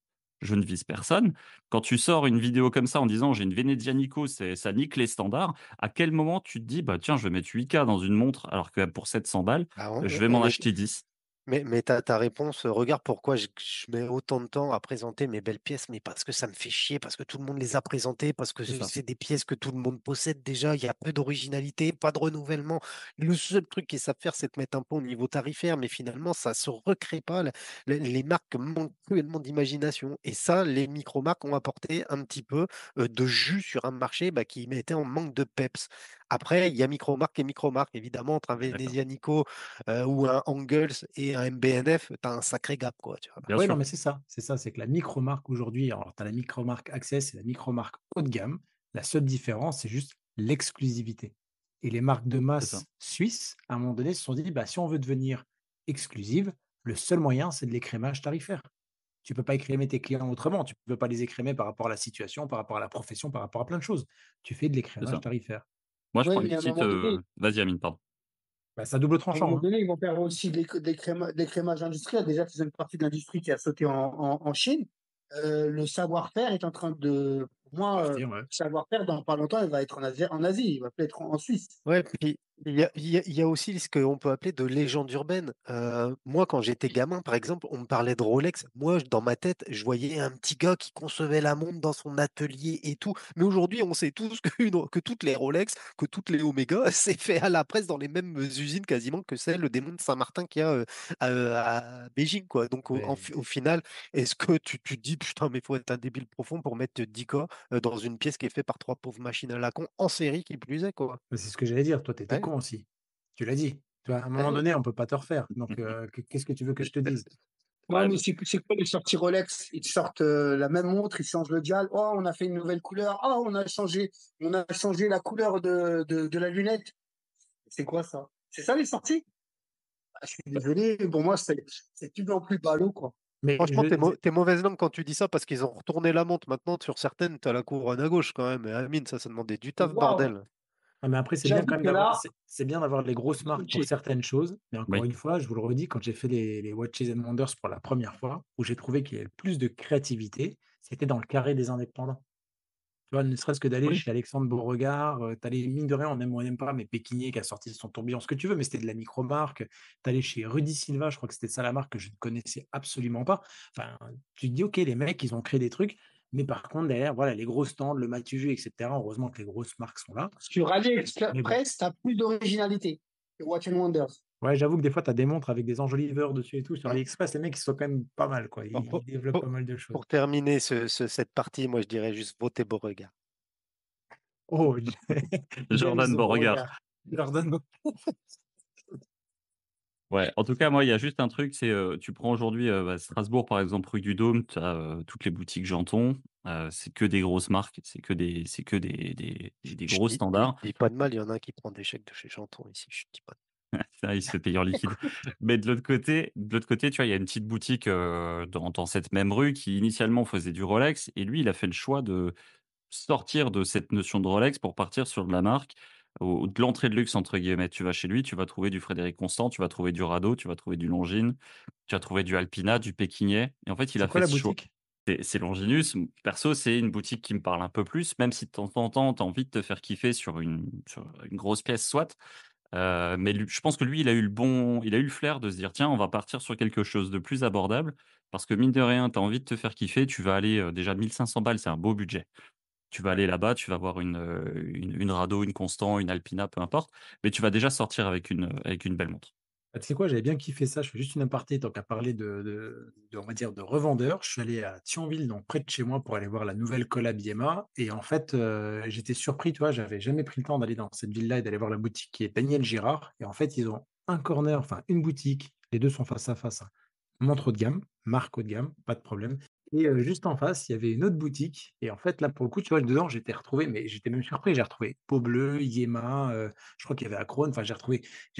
Je ne vise personne. Quand tu sors une vidéo comme ça en disant: «J'ai une Venezianico, c'est ça nique les standards», à quel moment tu te dis: «Bah tiens, je vais mettre 8K dans une montre alors que pour 700 balles, Bah, je vais m'en acheter 10». mais ta réponse, regarde pourquoi je mets autant de temps à présenter mes belles pièces, mais parce que ça me fait chier, parce que tout le monde les a présentées, parce que C'est ça. c'est des pièces que tout le monde possède déjà, il y a peu d'originalité, pas de renouvellement. Le seul truc qu'ils savent faire, c'est te mettre un peu au niveau tarifaire, mais finalement, ça se recrée pas. Les marques manquent cruellement d'imagination. Et ça, les micro-marques ont apporté un petit peu de jus sur un marché bah, qui était en manque de peps. Après, il y a micro-marques et micro-marques. Évidemment, entre un On est d'accord. Venezianico ou un Angles et un MBNF, tu as un sacré gap, quoi, tu vois? Bien Ouais, non, sûr, mais c'est ça, c'est que la micro-marque aujourd'hui, alors tu as la micro-marque Access et la micro-marque haut de gamme. La seule différence, c'est juste l'exclusivité. Et les marques de c'est ça. masse suisses, à un moment donné, se sont dit: «Bah, si on veut devenir exclusive, le seul moyen, c'est de l'écrémage tarifaire». Tu peux pas écrémer tes clients autrement. Tu peux pas les écrémer par rapport à la situation, par rapport à la profession, par rapport à plein de choses. Tu fais de C'est l'écrémage ça. tarifaire. Moi, je Oui, prends une mais à un petite, moment donné, vas-y Amine, pardon. Bah, c'est à double À un tranchant, moment hein. donné, ils vont faire aussi de l'écrémage industriel. Déjà qu'ils ont une partie de l'industrie qui a sauté en Chine. Le savoir-faire est en train de, pour moi, Partir, ouais. le savoir-faire, dans pas longtemps, il va être en Asie, il va peut-être en Suisse. Ouais, puis il y a aussi ce qu'on peut appeler de légende urbaine. Moi, quand j'étais gamin, par exemple, on me parlait de Rolex. Moi, dans ma tête, je voyais un petit gars qui concevait la montre dans son atelier et tout. Mais aujourd'hui, on sait tous que toutes les Rolex, que toutes les Omega, c'est fait à la presse dans les mêmes usines quasiment que celle des montres Saint-Martin qu'il y a à Beijing, quoi. Donc, Mais au final, est-ce que tu te dis, putain, mais faut être un débile profond pour mettre 10K dans une pièce qui est faite par trois pauvres machines à la con, en série qui plus est, quoi. c'est ce que j'allais dire. Toi, tu étais Ouais. con aussi. Tu l'as dit. Tu vois, à un moment Ouais. donné, on peut pas te refaire. Donc, qu'est-ce que tu veux que je te dise? Ouais, Ouais, mais bah, c'est quoi les sorties Rolex? Ils te sortent la même montre, ils changent le dial. Oh, on a fait une nouvelle couleur. Oh, on a changé la couleur de la lunette. C'est quoi ça? C'est ça les sorties? Ah, je suis désolé, pour moi, c'est de plus en plus ballot, quoi. Mais Franchement, t'es mauvaise langue quand tu dis ça parce qu'ils ont retourné la montre. Maintenant, sur certaines, t'as la couronne à gauche quand même. Et Amine, ça demandait du taf, Waouh! bordel. ah, mais après, c'est bien quand J'avoue même que d'avoir là, c'est bien d'avoir les grosses marques ok. pour certaines choses. Mais encore oui. une fois, je vous le redis, quand j'ai fait les Watches and Wonders pour la première fois, où j'ai trouvé qu'il y avait plus de créativité, c'était dans le carré des indépendants. Tu vois, ne serait-ce que d'aller Oui. chez Alexandre Beauregard, tu allais mine de rien, on aime ou on n'aime pas, mais Pékinier qui a sorti son tourbillon, ce que tu veux, mais c'était de la micro-marque. Tu allais chez Rudy Silva, je crois que c'était ça la marque que je ne connaissais absolument pas. Enfin, tu te dis: «OK, les mecs, ils ont créé des trucs», mais par contre derrière, voilà, les gros stands, le Matu Jus et cetera, heureusement que les grosses marques sont là. Sur Mais bon, AliExpress, tu as plus d'originalité que Watch Wonders. ouais, j'avoue que des fois, tu as des montres avec des enjoliveurs dessus et tout sur Mm. AliExpress, les mecs, ils sont quand même pas mal, quoi. Bon, Ils développent pas mal de choses. pour terminer cette partie, moi je dirais juste votez Beauregard. Oh, Jordan James Beauregard. Beauregard. Jordan Beau Ouais, en tout cas, moi, il y a juste un truc, c'est, tu prends aujourd'hui, Strasbourg, par exemple, rue du Dôme, tu as, toutes les boutiques Janton, c'est que des grosses marques, c'est que des gros standards. Dis pas de mal, il y en a un qui prend des chèques de chez Janton ici, je dis pas. Ça, il se fait payer en liquide. Mais de l'autre côté, tu vois, il y a une petite boutique, dans cette même rue qui initialement faisait du Rolex et lui, il a fait le choix de sortir de cette notion de Rolex pour partir sur de la marque ou de «l'entrée de luxe» entre guillemets. Tu vas chez lui, tu vas trouver du Frédéric Constant, tu vas trouver du Rado, tu vas trouver du Longines, tu vas trouver du Alpina, du Pékinais et en fait, il C'est a quoi fait la ce choix. boutique? C'est Longinus. Perso, c'est une boutique qui me parle un peu plus, même si de temps en temps, tu as envie de te faire kiffer sur une grosse pièce soit. Mais lui je pense que lui, il a eu le flair de se dire: «Tiens, on va partir sur quelque chose de plus abordable» parce que mine de rien, tu as envie de te faire kiffer, tu vas aller, déjà 1 500 balles, c'est un beau budget. Tu vas aller là-bas, tu vas voir une Rado, une Constant, une Alpina, peu importe, mais tu vas déjà sortir avec une belle montre. Bah, tu sais quoi? J'avais bien kiffé ça. Je fais juste une aparté tant qu'à parler on va dire, de revendeurs. Je suis allé à Thionville, donc près de chez moi, pour aller voir la nouvelle collab Iema et en fait, j'étais surpris, tu vois? J'avais jamais pris le temps d'aller dans cette ville-là et d'aller voir la boutique qui est Daniel Girard et en fait, ils ont un corner, enfin une boutique, les 2 sont face à face, hein. Montre haut de gamme, marque haut de gamme, pas de problème et juste en face, il y avait une autre boutique et en fait, là, pour le coup, tu vois, dedans, j'étais retrouvé mais j'étais même surpris, j'ai retrouvé Peau Bleue, Iema, je crois qu'il y avait Acrone, enfin, j'ai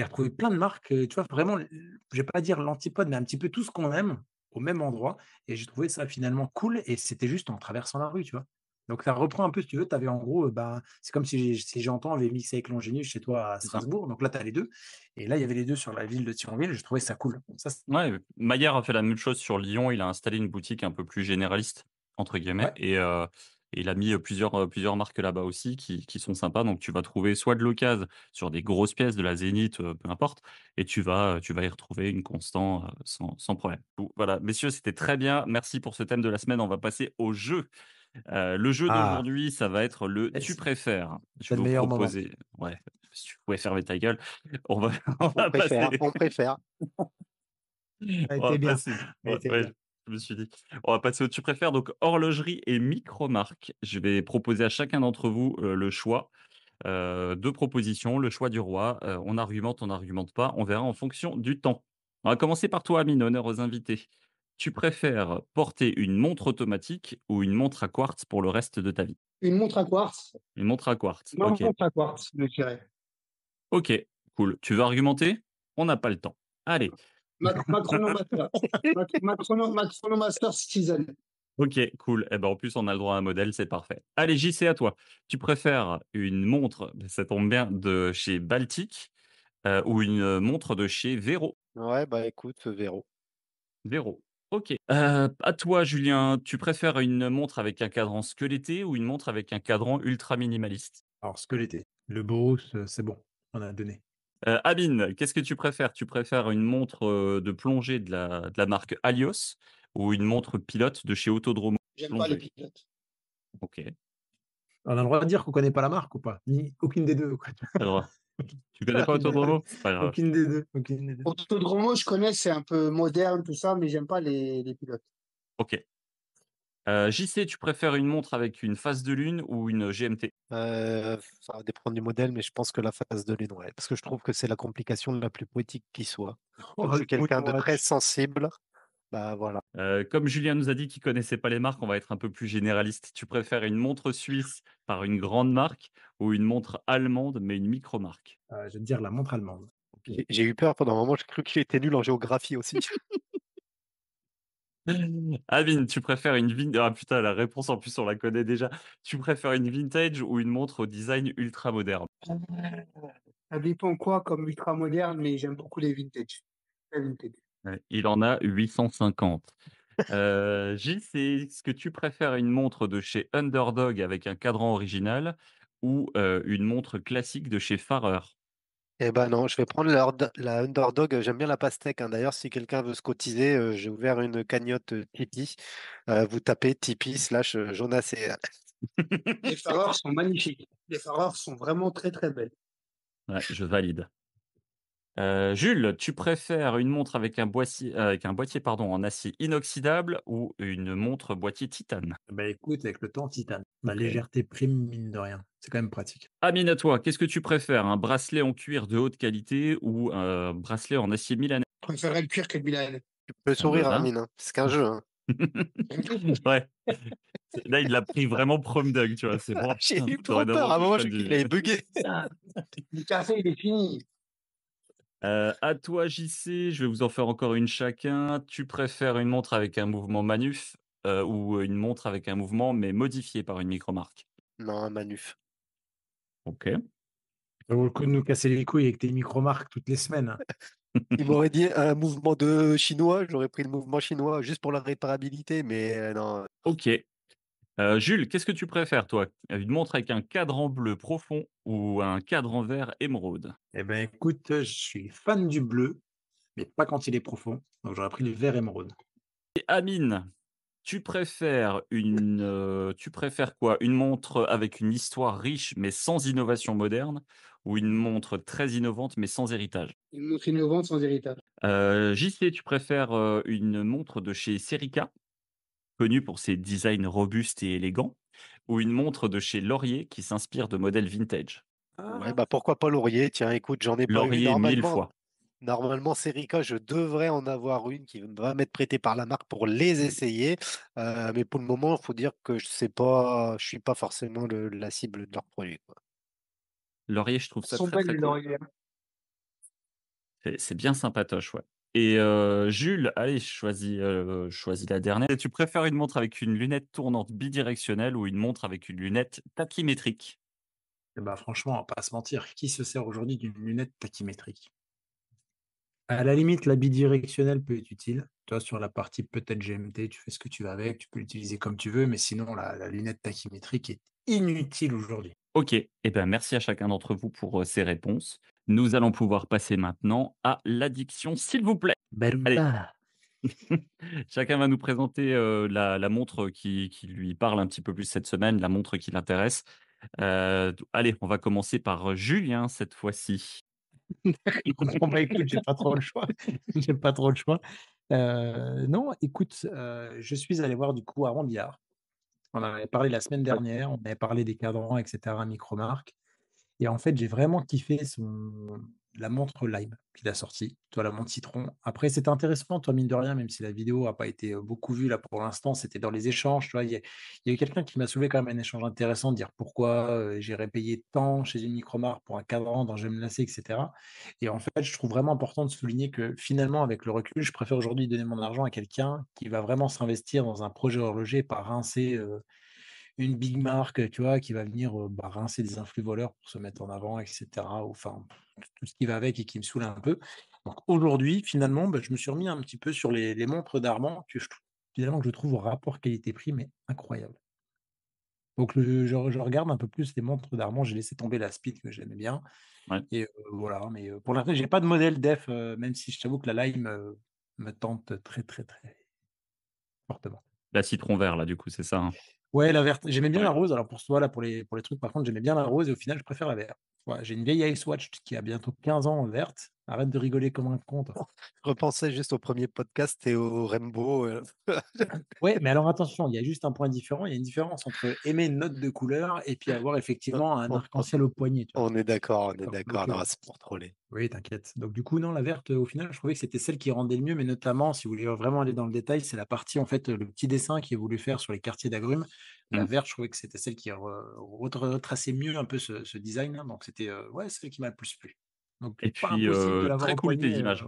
retrouvé plein de marques, tu vois? Vraiment, je vais pas dire l'antipode, mais un petit peu tout ce qu'on aime au même endroit et j'ai trouvé ça finalement cool et c'était juste en traversant la rue, tu vois? Donc ça reprend un peu, si tu veux, tu avais en gros, ben, c'est comme si J'entends avait mixé avec Longinius chez toi à C'est ça. Strasbourg, donc là, tu as les 2 et là, il y avait les 2 sur la ville de Thionville et je trouvais ça cool. Ça c Ouais, Maillard a fait la même chose sur Lyon. Il a installé une boutique un peu plus «généraliste» entre guillemets ouais, et il a mis, plusieurs marques là-bas aussi qui sont sympas. Donc tu vas trouver soit de l'occasion sur des grosses pièces, de la Zénith, peu importe et tu vas y retrouver une Constant, sans problème. Donc voilà, messieurs, c'était très bien. Merci pour ce thème de la semaine. On va passer au jeu. Le jeu ah, d'aujourd'hui, ça va être le «tu yes, préfères». Je c'est vais le vous meilleur moment. proposer ouais, si tu pouvais fermer ta gueule. On va on On va préfère, passer on préfère. Ça a on été va bien, passer ça a été ouais, bien. je me suis dit. On va passer au «tu préfères», donc horlogerie et micro-marque. Je vais proposer à chacun d'entre vous, le choix, 2 propositions, le choix du roi. On n'argumente pas, on verra en fonction du temps. On va commencer par toi, Amine, honneur aux invités. Tu préfères porter une montre automatique ou une montre à quartz pour le reste de ta vie? Une montre à quartz. Une montre à quartz, Ma OK. montre à quartz, je dirais. OK, cool. Tu veux argumenter? On n'a pas le temps. Allez. Ma Chronomaster. Ma Chronomaster Citizen. OK, cool. Et ben, en plus, on a le droit à un modèle, c'est parfait. Allez, JC, à toi. Tu préfères une montre, ça tombe bien, de chez Baltic, ou une montre de chez Vero? Ouais, bah écoute, Véro. Vero. OK. À toi, Julien. Tu préfères une montre avec un cadran squeletté ou une montre avec un cadran ultra minimaliste? Alors squeletté. Le Bose, c'est bon, on a donné. Amine, qu'est-ce que tu préfères? Tu préfères une montre, de plongée de la marque Alios ou une montre pilote de chez Autodromo J'aime pas les plongée? pilotes. OK. On a le droit de dire qu'on connaît pas la marque ou pas? Ni aucune des 2 quoi. Alors, tu connais pas Autodromo? C'est pas grave. Aucune des 2, aucune des 2. Autodromo, je connais, c'est un peu moderne, tout ça, mais j'aime pas les pilotes. OK. JC, tu préfères une montre avec une phase de lune ou une GMT? Ça va dépendre du modèle, mais je pense que la phase de lune, ouais. Parce que je trouve que c'est la complication la plus poétique qui soit. Oh Comme je le suis quelqu'un de très Moonwatch. sensible, bah voilà. Comme Julien nous a dit qu'il connaissait pas les marques, on va être un peu plus généraliste. Tu préfères une montre suisse par une grande marque ou une montre allemande, mais une micro-marque? Je vais te dire la montre allemande. OK. J'ai eu peur pendant un moment, j'ai cru qu'il était nul en géographie aussi. Amine, tu préfères ah putain, la réponse en plus on la connaît déjà. Tu préfères une vintage ou une montre au design ultra moderne? Ça dépend quoi comme ultra moderne, mais j'aime beaucoup les vintage. Les vintage. Ouais, il en a 850. JC, est-ce que tu préfères une montre de chez Underdog avec un cadran original ou une montre classique de chez Farer? Eh ben non, je vais prendre la Underdog. J'aime bien la pastèque, hein. D'ailleurs, si quelqu'un veut se cotiser, j'ai ouvert une cagnotte Tipeee. Vous tapez Tipeee / Jonas et Les Fareurs sont magnifiques. Les Fareurs sont vraiment très très belles. Ouais, je valide. Jules, tu préfères une montre avec un boîtier pardon, en acier inoxydable ou une montre boîtier titane? Bah écoute, avec le temps, titane. La Ok. légèreté prime, mine de rien. C'est quand même pratique. Amine, à toi, qu'est-ce que tu préfères? Un bracelet en cuir de haute qualité ou un bracelet en acier milanais? Je préférerais le cuir que le Milan. tu peux Ah bah sourire, là. Amine, hein. C'est qu'un jeu, hein. Ouais. Là, il l'a pris vraiment prom dog, tu vois. C'est bon. J'ai eu trop peur. Dorénavant, À un moment, touche j'ai pas cru qu'il avait bugué. Le café, il est fini. À toi, JC, je vais vous en faire encore une chacun. Tu préfères une montre avec un mouvement manuf ou une montre avec un mouvement mais modifié par une micromarque? Non, un manuf. Ok. Ça vaut le coup de nous casser les couilles avec tes micro-marques toutes les semaines, hein. Il m'aurait dit un mouvement de chinois, j'aurais pris le mouvement chinois juste pour la réparabilité, mais non. Ok. Jules, qu'est-ce que tu préfères, toi? Une montre avec un cadran bleu profond ou un cadran vert émeraude? Eh ben écoute, je suis fan du bleu, mais pas quand il est profond. Donc j'aurais pris le vert émeraude. Et Amine, tu préfères quoi? Une montre avec une histoire riche mais sans innovation moderne ou une montre très innovante mais sans héritage? Une montre innovante sans héritage. JC, tu préfères, une montre de chez Serica, connue pour ses designs robustes et élégants, ou une montre de chez Laurier qui s'inspire de modèles vintage? Ouais, Ah, bah pourquoi pas Laurier? Tiens, écoute, j'en ai pas eu. Laurier 1000 fois. Normalement, Serica, je devrais en avoir une qui va m'être prêtée par la marque pour les essayer. Mais pour le moment, il faut dire que je sais pas, je suis pas forcément la cible de leurs produits, quoi. Laurier, je trouve Elles ça sont très, belles très les cool. lauriers. C'est bien sympatoche, ouais. Et Jules, allez, choisis la dernière. Tu préfères une montre avec une lunette tournante bidirectionnelle ou une montre avec une lunette tachymétrique? eh ben franchement, on va pas se mentir, qui se sert aujourd'hui d'une lunette tachymétrique? À la limite, la bidirectionnelle peut être utile. Toi, sur la partie peut-être GMT, tu fais ce que tu veux avec, tu peux l'utiliser comme tu veux, mais sinon, la lunette tachymétrique est inutile aujourd'hui. Ok, eh ben, merci à chacun d'entre vous pour ces réponses. Nous allons pouvoir passer maintenant à l'addiction, s'il vous plaît. Allez, Beruda. chacun va nous présenter la montre qui lui parle un petit peu plus cette semaine, la montre qui l'intéresse. Allez, on va commencer par Julien cette fois-ci. Bon, bah, écoute, j'ai pas trop le choix. J'ai pas trop le choix. Non, écoute, je suis allé voir du coup à Rambillard. On en avait parlé la semaine dernière, on avait parlé des cadrans, et cetera, Micromarque. Et en fait, j'ai vraiment kiffé la montre Lime qu'il a sortie, toi, la montre citron. Après, c'était intéressant, toi, mine de rien, même si la vidéo n'a pas été beaucoup vue là pour l'instant, c'était dans les échanges. Tu vois, il y a eu quelqu'un qui m'a soulevé quand même un échange intéressant de dire pourquoi j'irais payer tant chez une micromarque pour un cadran dont je vais me lasser, etc. Et en fait, je trouve vraiment important de souligner que finalement, avec le recul, je préfère aujourd'hui donner mon argent à quelqu'un qui va vraiment s'investir dans un projet horloger et pas rincer une big marque, tu vois, qui va venir rincer des influx voleurs pour se mettre en avant, etc. Enfin, tout ce qui va avec et qui me saoule un peu. Donc aujourd'hui, finalement, je me suis remis un petit peu sur les montres d'Armand, finalement, que je trouve au rapport qualité-prix, mais incroyable. Donc je regarde un peu plus les montres d'Armand. J'ai laissé tomber la Speed que j'aimais bien. Ouais. Et voilà, mais pour l'instant, j'ai pas de modèle def, même si je t'avoue que la Lime me tente très, très, très fortement. La citron vert, là, du coup, c'est ça, hein? Ouais, la verte. J'aimais bien Ouais. la rose. Alors pour toi, là, pour les trucs, par contre, j'aimais bien la rose et au final, je préfère la verte. Ouais, j'ai une vieille Ice Watch qui a bientôt 15 ans en verte. Arrête de rigoler comme un con, toi. Je repensais juste au premier podcast et au Rainbow. Ouais, mais alors attention, il y a juste un point différent. Il y a une différence entre aimer une note de couleur et puis avoir effectivement un On, arc-en-ciel au poignet, tu vois. on est d'accord, on est D'accord. d'accord. Donc, Non, c'est pour troller. oui, t'inquiète. Donc du coup, non, la verte, au final, je trouvais que c'était celle qui rendait le mieux, mais notamment, si vous voulez vraiment aller dans le détail, c'est la partie, en fait, le petit dessin qu'il a voulu faire sur les quartiers d'agrumes. La Mmh. verte, je trouvais que c'était celle qui retraçait mieux un peu ce design, hein. Donc c'était ouais, celle qui m'a le plus plu. Donc Et pas puis, impossible de l'avoir très au cool tes poignet. images.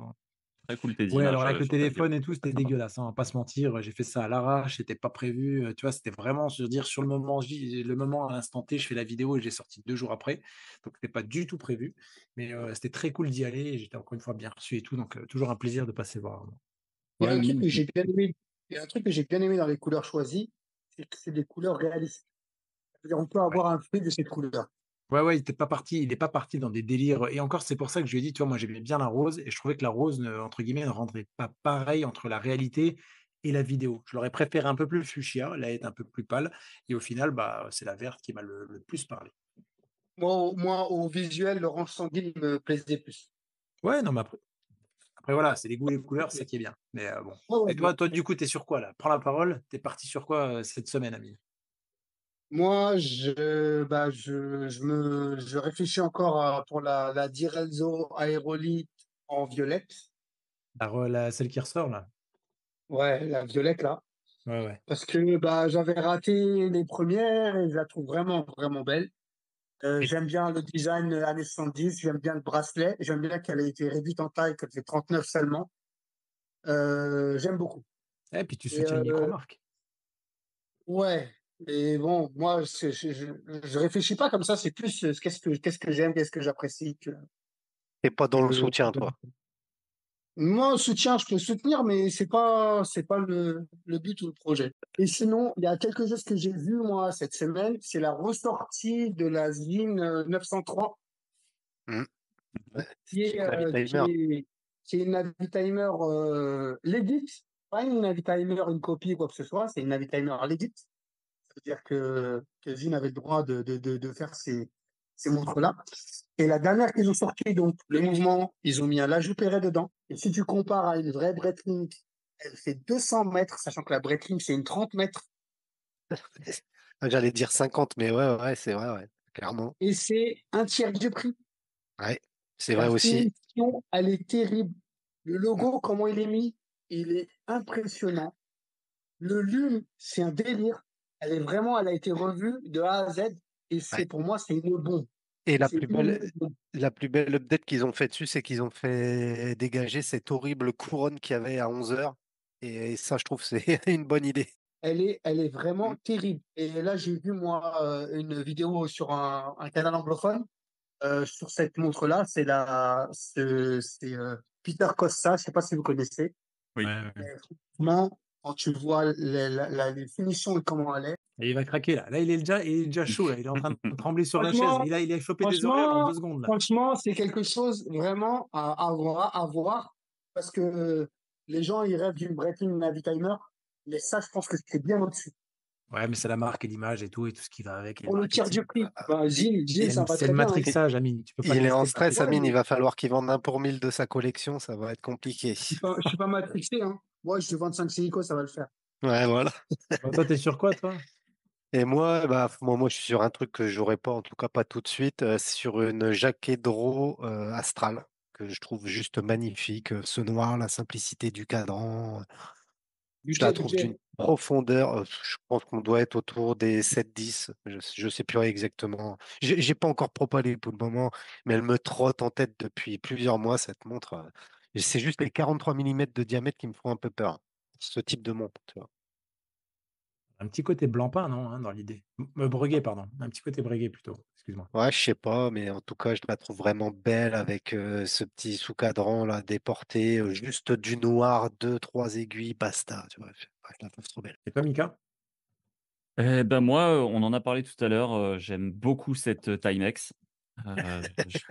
Très cool tes Ouais, alors images avec le sur ta vidéo. téléphone et tout, c'était dégueulasse, hein, on va pas se mentir. J'ai fait ça à l'arrache, c'était pas prévu. Tu vois, c'était vraiment se dire sur le moment, le moment à l'instant T, je fais la vidéo et j'ai sorti 2 jours après. Donc c'était pas du tout prévu. Mais c'était très cool d'y aller. Et j'étais encore une fois bien reçu et tout. Donc toujours un plaisir de passer voir. Il y a Ouais, un truc oui. que j'ai bien aimé. Il y a un truc que j'ai bien aimé dans les couleurs choisies, c'est que c'est des couleurs réalistes. C'est-à-dire, on peut avoir un fruit de cette couleur. Ouais, il n'est pas parti dans des délires. Et encore, c'est pour ça que je lui ai dit, tu vois, moi j'aimais bien la rose et je trouvais que la rose, entre guillemets, ne rendrait pas pareil entre la réalité et la vidéo. Je l'aurais préféré un peu plus fuchsia, là est un peu plus pâle. Et au final, bah, c'est la verte qui m'a le plus parlé. Moi, au visuel, l'orange sanguine me plaisait plus. Ouais, non, mais après voilà, c'est les goûts, les couleurs, c'est ça qui est bien. Mais bon. Ouais, ouais, Et toi, du coup, t'es sur quoi là? Prends la parole. T'es parti sur quoi cette semaine, Amine? moi, je réfléchis encore pour la Direlzo aérolite en violette. Celle qui ressort là? Ouais, la violette là. Ouais. Parce que j'avais raté les premières et je la trouve vraiment, vraiment belle. Et, J'aime bien le design années 70, j'aime bien le bracelet, j'aime bien qu'elle ait été réduite en taille, qu'elle fait 39 seulement. J'aime beaucoup. puis tu Et soutiens une micro-marque. ouais, et bon, moi, je réfléchis pas comme ça, c'est plus qu'est-ce que j'aime, qu'est-ce que j'apprécie. T'es pas dans le Que- soutien, toi. Moi, le soutien, je peux soutenir, mais c'est pas le but ou le projet. Et sinon, il y a quelque chose que j'ai vu, moi, cette semaine, c'est la ressortie de la Zine 903, Hmm. Ouais, qui est, c'est euh, qui Navitimer. est, qui est une Navitimer Legit, pas une Navitimer, une copie ou quoi que ce soit, c'est une Navitimer Legit. C'est-à-dire que Zine avait le droit de faire ces montres-là. Et la dernière qu'ils ont sortie, donc le mouvement, ils ont mis un l'ajout Perret dedans. Et si tu compares à une vraie Breitling, elle fait 200 mètres, sachant que la Breitling, c'est une 30 mètres. J'allais dire 50, mais ouais, c'est vrai, ouais, clairement. Et c'est un tiers du prix. Ouais, c'est vrai La aussi. finition, elle est terrible. Le Hmm. logo, comment il est mis, il est impressionnant. Le lume, c'est un délire. Elle a été revue de A à Z. Et Ouais. pour moi, c'est une bombe. Et C'est une bombe. la plus belle update qu'ils ont fait dessus, c'est qu'ils ont fait dégager cette horrible couronne qu'il y avait à 11 heures. Et ça, je trouve, c'est une bonne idée. Elle est vraiment Hmm. terrible. Et là, j'ai vu, moi, une vidéo sur un canal anglophone sur cette montre-là. C'est Peter Costa. Je ne sais pas si vous connaissez. Oui. Mais franchement, quand tu vois les finitions et comment elle est, Et il va craquer là. Là, il est déjà chaud. Là. Il est en train de trembler sur la chaise. franchement, Il a chopé des horaires en franchement, 2 secondes là. franchement, c'est quelque chose vraiment à voir parce que les gens, ils rêvent d'une Breitling Navitimer. Mais ça, je pense que c'est bien au-dessus. Ouais, mais c'est la marque et l'image et tout ce qui va avec. Et le Pour le tiers marketing. du prix, Il, Zine, ça va C'est le très bien, hein. matrixage, Amine. Tu peux pas il est en tester pareil. stress, Ouais, Amine. Il mais va falloir qu'il vende un pour 1000 de sa collection. Ça va être compliqué. je suis pas matrixé, hein. Moi, je suis 25 silico, ça va le faire. Ouais, voilà. Bon, toi, t'es sur quoi, toi? Et moi, je suis sur un truc que j'aurais pas, en tout cas pas tout de suite, sur une jaquette Draw Astral, que je trouve juste magnifique. Ce noir, la simplicité du cadran, je la trouve d'une Budget. profondeur. Je pense qu'on doit être autour des 7-10. Je sais plus exactement. J'ai pas encore propalé pour le moment, mais elle me trotte en tête depuis plusieurs mois, cette montre. C'est juste les 43 millimètres de diamètre qui me font un peu peur. Ce type de montre, tu vois. Un petit côté blanc-pain, non, hein, dans l'idée. Breguet, pardon. Un petit côté breguet plutôt. Excuse-moi. Ouais, je sais pas, mais en tout cas, je la trouve vraiment belle avec ce petit sous-cadran là déporté, juste du noir, deux, trois aiguilles, basta. Tu vois, je la trouve trop belle. Et toi, Mika? Eh ben moi, on en a parlé tout à l'heure. J'aime beaucoup cette Timex.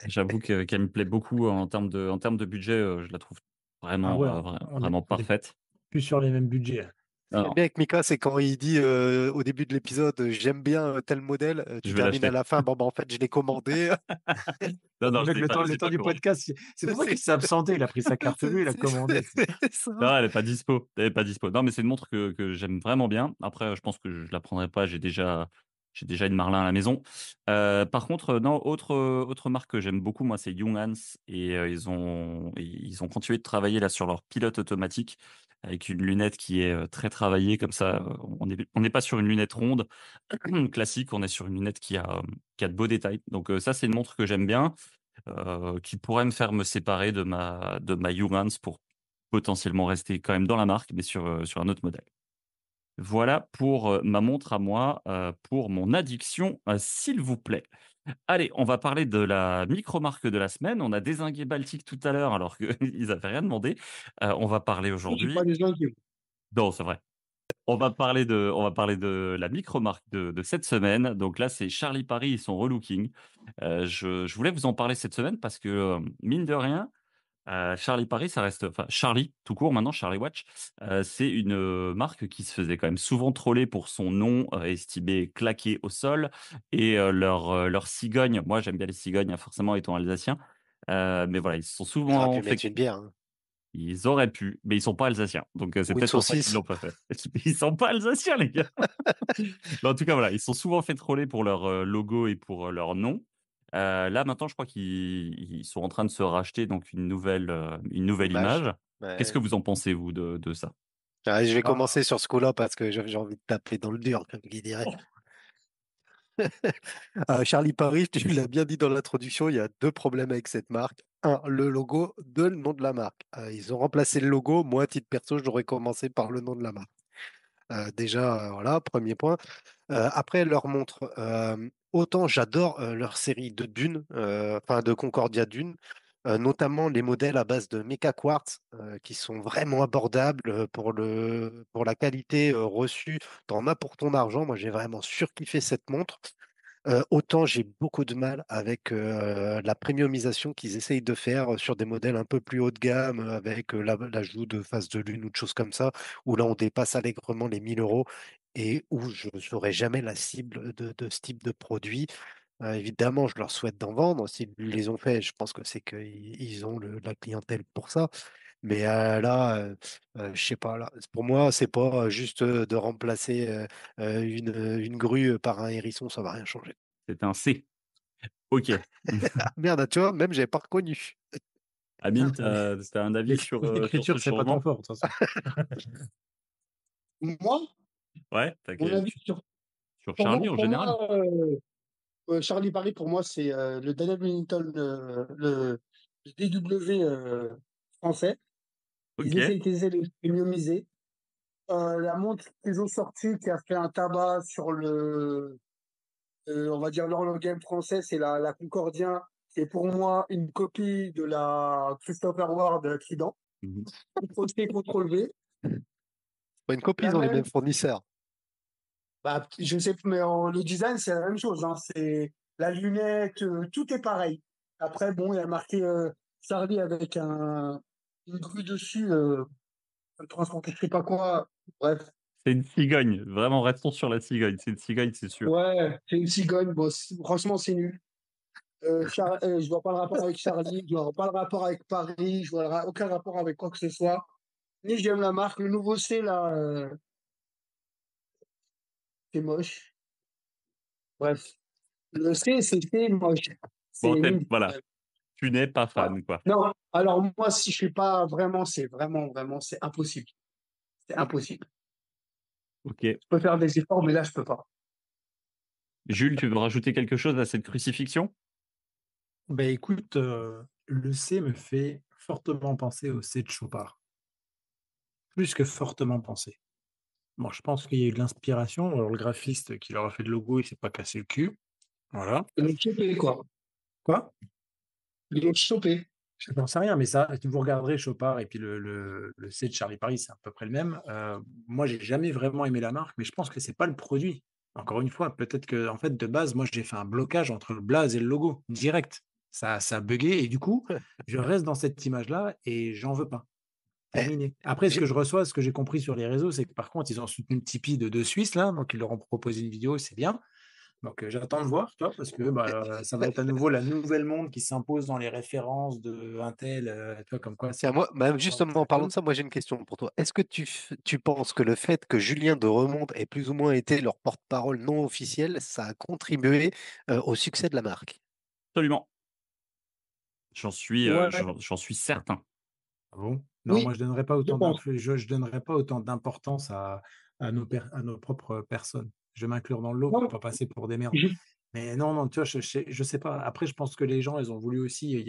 J'avoue qu'elle me plaît beaucoup en termes de budget. Je la trouve Ah vraiment, ouais, on est, vraiment on est parfaite. plus sur les mêmes budgets. Ce que j'aime bien avec Mika, c'est quand il dit au début de l'épisode, j'aime bien tel modèle, Je tu vais termines à l'acheter. la fin, bon, bah, en fait, je l'ai commandé. Non, non, Le je mec, l'ai le pas, temps, je le l'ai temps pas du commandé. podcast, c'est pour ça qu'il s'est absenté. Il a pris sa carte bleue, il a commandé. C'est ça. Non, elle est pas dispo. Elle est pas dispo. Non, mais c'est une montre que j'aime vraiment bien. Après, je pense que je la prendrai pas. J'ai déjà une Marlin à la maison. Par contre, non, autre marque que j'aime beaucoup, moi, c'est Junghans. Et ils ont continué de travailler là sur leur pilote automatique avec une lunette qui est très travaillée comme ça. On n'est pas sur une lunette ronde classique. On est sur une lunette qui a de beaux détails. Donc ça, c'est une montre que j'aime bien, qui pourrait me séparer de ma Junghans pour potentiellement rester quand même dans la marque, mais sur un autre modèle. Voilà pour ma montre à moi, pour mon addiction, s'il vous plaît. Allez, on va parler de la micro-marque de la semaine. On a dézingué Baltic tout à l'heure alors qu'ils n'avaient rien demandé. On va parler Moi, j'ai pas aujourd'hui des envies. Non, c'est vrai. On va parler de la micro-marque de cette semaine. Donc là, c'est Charlie Paris et son relooking. Je voulais vous en parler cette semaine parce que, mine de rien, Charlie Paris, ça reste, enfin Charlie tout court maintenant, Charlie Watch, c'est une marque qui se faisait quand même souvent troller pour son nom estimé claqué au sol et leur cigogne. Moi, j'aime bien les cigognes, hein, forcément étant alsacien. Mais voilà, ils se sont Ils auraient souvent pu fait. mettre une bière, hein. Ils auraient pu, mais ils sont pas alsaciens. Donc c'est Ou une peut-être pour ça qu'ils saucisse. l'ont pas fait. Ils sont pas alsaciens, les gars. Mais en tout cas, voilà, ils sont souvent fait troller pour leur logo et pour leur nom. Là, maintenant, je crois qu'ils sont en train de se racheter donc une nouvelle L'image. image. Qu'est-ce Ouais. que vous en pensez, vous, de ça? Ah, je vais Ah, commencer sur ce coup-là parce que j'ai envie de taper dans le dur, comme qui dirait. Charlie Paris, tu l'as bien dit dans l'introduction, il y a deux problèmes avec cette marque. Un, le logo, deux, le nom de la marque. Ils ont remplacé le logo. Moi, à titre perso, j'aurais commencé par le nom de la marque. Déjà, voilà, premier point. Après, leur montre. Autant j'adore leur série de Dune, enfin de Concordia Dune, notamment les modèles à base de Mecha Quartz, qui sont vraiment abordables pour la qualité reçue. T'en as pour ton argent. Moi, j'ai vraiment surkiffé cette montre. Autant j'ai beaucoup de mal avec la premiumisation qu'ils essayent de faire sur des modèles un peu plus haut de gamme, avec l'ajout de phase de lune ou de choses comme ça, où là on dépasse allègrement les 1000 € et où je ne serai jamais la cible de ce type de produit. Évidemment, je leur souhaite d'en vendre. S'ils les ont fait, je pense que c'est qu'ils ont la clientèle pour ça. Mais là, je sais pas. Là, pour moi, c'est pas juste de remplacer une grue par un hérisson, ça va rien changer. C'est un C. Ok. Ah, merde, tu vois, même j'avais pas reconnu. Amine, t'as un avis sur ce l'écriture, c'est pas ton changement? fort, de toute façon. Moi, Ouais, mon avis sur Charlie en pour général. moi Charlie Paris, pour moi, c'est le Daniel Wellington, le DW français. Ok. Ils essaient de le premiumiser. La montre qu'ils ont sortie qui a fait un tabac sur on va dire l'horloge français, c'est la Concordia. C'est pour moi une copie de la Christopher Ward Trident. Mhm. Ctrl-C, Ctrl-V. Pas une copie, La ils ont les même, mêmes fournisseurs. bah, je sais plus, mais le design, c'est la même chose, hein. C'est la lunette, tout est pareil. Après, bon, il y a marqué Charlie avec une grue dessus, transporter je sais pas quoi. Bref. C'est une cigogne. Vraiment, restons sur la cigogne. C'est une cigogne, c'est sûr. Ouais, c'est une cigogne. Bon, franchement, c'est nul. Je vois pas le rapport avec Charlie, je vois pas le rapport avec Paris, je vois aucun rapport avec quoi que ce soit. Ni j'aime la marque. Le nouveau C, là, c'est moche. Bref. Le C, c'est moche. C'est Bon, nul. voilà. Tu n'es pas Ouais. fan, quoi. Non, alors moi, si je suis pas vraiment, c'est impossible. C'est impossible. Ok. Je peux faire des efforts, mais là, je peux pas. Jules, tu veux rajouter quelque chose à cette crucifixion? Ben écoute, le C me fait fortement penser au C de Chopard. Plus que fortement penser. Bon, je pense qu'il y a eu de l'inspiration. Alors, le graphiste qui leur a fait le logo, il s'est pas cassé le cul. Voilà. Ils l'ont chopé, quoi. Quoi? Ils l'ont chopé. Je n'en sais rien, mais ça, vous regarderez Chopard et puis le C de Charlie Paris, c'est à peu près le même. Moi, j'ai jamais vraiment aimé la marque, mais je pense que c'est pas le produit. Encore une fois, peut-être que, en fait, de base, moi, j'ai fait un blocage entre le blaze et le logo, direct. Ça a bugué, et du coup, je reste dans cette image-là et j'en veux pas. Eh, Terminé. Après, ce que j'ai- je reçois, ce que j'ai compris sur les réseaux, c'est que par contre, ils ont soutenu le Tipeee de deux Suisses, là, donc ils leur ont proposé une vidéo, c'est bien. Donc j'attends de voir, tu vois, parce que ça va être à nouveau la nouvelle monde qui s'impose dans les références de Intel, tu vois, comme quoi Tiens, moi, bah, justement, en parlant cool. de ça, moi j'ai une question pour toi. Est-ce que tu penses que le fait que Julien de Remonte ait plus ou moins été leur porte-parole non officiel, ça a contribué au succès de la marque? Absolument. J'en suis, Ouais, j'en suis certain. Ah bon? Non, moi oui, je donnerais pas je autant pense. je donnerais pas autant d'importance à nos propres personnes. Je vais m'inclure dans le lot pour Non, pas passer pour des merdes. je, Mais non, non, tu vois, je sais pas. Après, je pense que les gens, ils ont voulu aussi.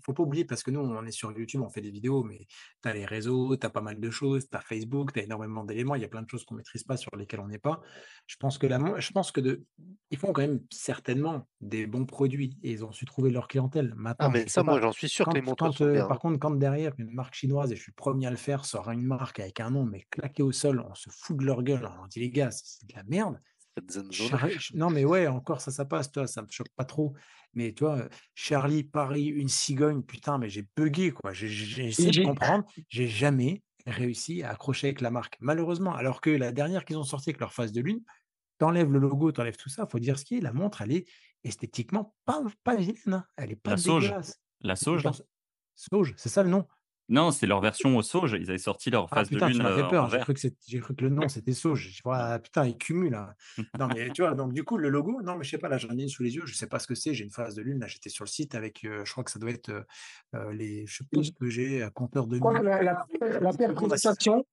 Faut pas oublier parce que nous, on est sur YouTube, on fait des vidéos, mais tu as les réseaux, tu as pas mal de choses, tu as Facebook, tu as énormément d'éléments. Il y a plein de choses qu'on maîtrise pas, sur lesquelles on n'est pas. Je pense que ils font quand même certainement des bons produits et ils ont su trouver leur clientèle. Ah, Maintenant, mais je sais ça, moi, pas. j'en suis sûr que les montres sont Par bien. contre, quand derrière une marque chinoise, et je suis le premier à le faire, sort une marque avec un nom, mais claqué au sol, on se fout de leur gueule. On dit, les gars, c'est de la merde. Cette zone. Non, mais ouais, encore ça passe, toi, ça me choque pas trop. Mais tu vois, Charlie, Paris, une cigogne, putain, mais j'ai buggé, quoi. J'ai essayé de comprendre, j'ai jamais réussi à accrocher avec la marque, malheureusement. Alors que la dernière qu'ils ont sortie avec leur phase de lune, t'enlèves le logo, t'enlèves tout ça, faut dire ce qui est, la montre, elle est esthétiquement pas vilaine, hein. Elle est pas La sauge. dégueulasse. La sauge, là? Sauge, c'est ça le nom? Non, c'est leur version sauge. Ils avaient sorti leur Ah phase de putain, tu lune m'as fait en peur. vert. J'ai cru que le nom c'était Sauge. Je vois, Non. ah, putain, il cumule là. Non, mais tu vois, donc du coup, le logo, non, mais je sais pas, là, j'en ai une sous les yeux, je sais pas ce que c'est. J'ai une phase de lune, là, j'étais sur le site avec, je crois que ça doit être je sais pas ce que j'ai, un compteur de Quoi, minutes. la perpétuation,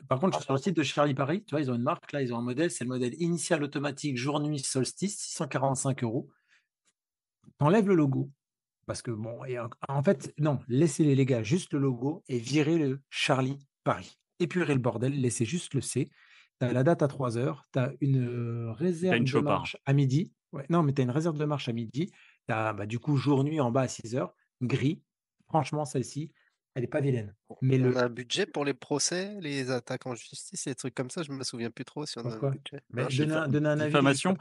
Par contre, je suis sur le site de Charlie Paris, tu vois, ils ont une marque, là, ils ont un modèle, c'est le modèle initial automatique jour-nuit solstice, 645 euros. T'enlèves le logo, parce que bon, et en fait, non, laissez-les les gars, juste le logo et virez le Charlie Paris. Épurez le bordel, laissez juste le C. Tu as la date à 3 heures, tu as une T'as réserve une de Chopard. marche à midi. Ouais, non, mais tu as une réserve de marche à midi. Tu as du coup jour-nuit en bas à 6 heures, gris. Franchement, celle-ci, elle n'est pas vilaine. Mais On le. a un budget pour les procès, les attaques en justice, les trucs comme ça, je me souviens plus trop si on a un Pourquoi? budget. Mais Non, je sais pas. donner un avis Diffamation?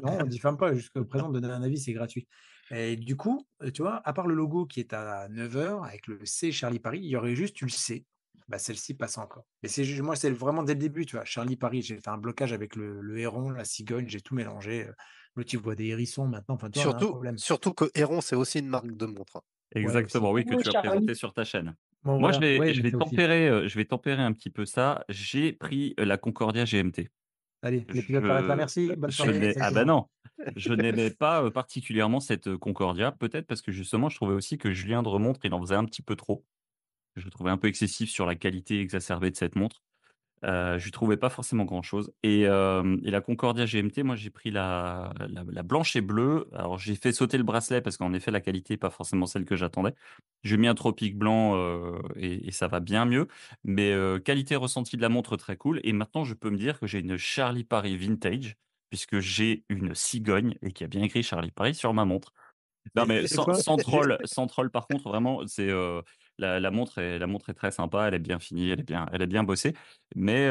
non, on ne diffame pas. Jusqu'à présent, donner un avis, c'est gratuit. Et du coup, tu vois, à part le logo qui est à 9 heures avec le C Charlie Paris, il y aurait juste eu le C. Bah, celle-ci passe encore. Et moi, c'est vraiment dès le début, tu vois. Charlie Paris, j'ai fait un blocage avec le héron, la cigogne, j'ai tout mélangé. L'autre, il voit des hérissons maintenant. Enfin, tu vois, on a un problème. Surtout que Héron, c'est aussi une marque de montre. Ouais, aussi. Exactement, oui, que oui, tu as Charlie. présenté sur ta chaîne. Bon, Moi, voilà. Ouais, mais ça aussi. je vais tempérer un petit peu ça. J'ai pris la Concordia GMT. Allez, l'épisode s'arrête là. Merci. Bonne soirée. Ah bah non, je n'aimais pas particulièrement cette Concordia. Peut-être parce que justement, je trouvais aussi que Julien de Remontre, il en faisait un petit peu trop. Je le trouvais un peu excessif sur la qualité exacerbée de cette montre. Je lui trouvais pas forcément grand-chose. Et la Concordia GMT, moi, j'ai pris la blanche et bleue. Alors, j'ai fait sauter le bracelet parce qu'en effet, la qualité n'est pas forcément celle que j'attendais. J'ai mis un Tropique blanc et ça va bien mieux. Mais qualité ressentie de la montre, très cool. Et maintenant, je peux me dire que j'ai une Charlie Paris Vintage puisque j'ai une cigogne et qui a bien écrit Charlie Paris sur ma montre. Non, mais C'est quoi? sans troll, par contre, vraiment, c'est la montre est très sympa, elle est bien finie, elle est bien bossée. Mais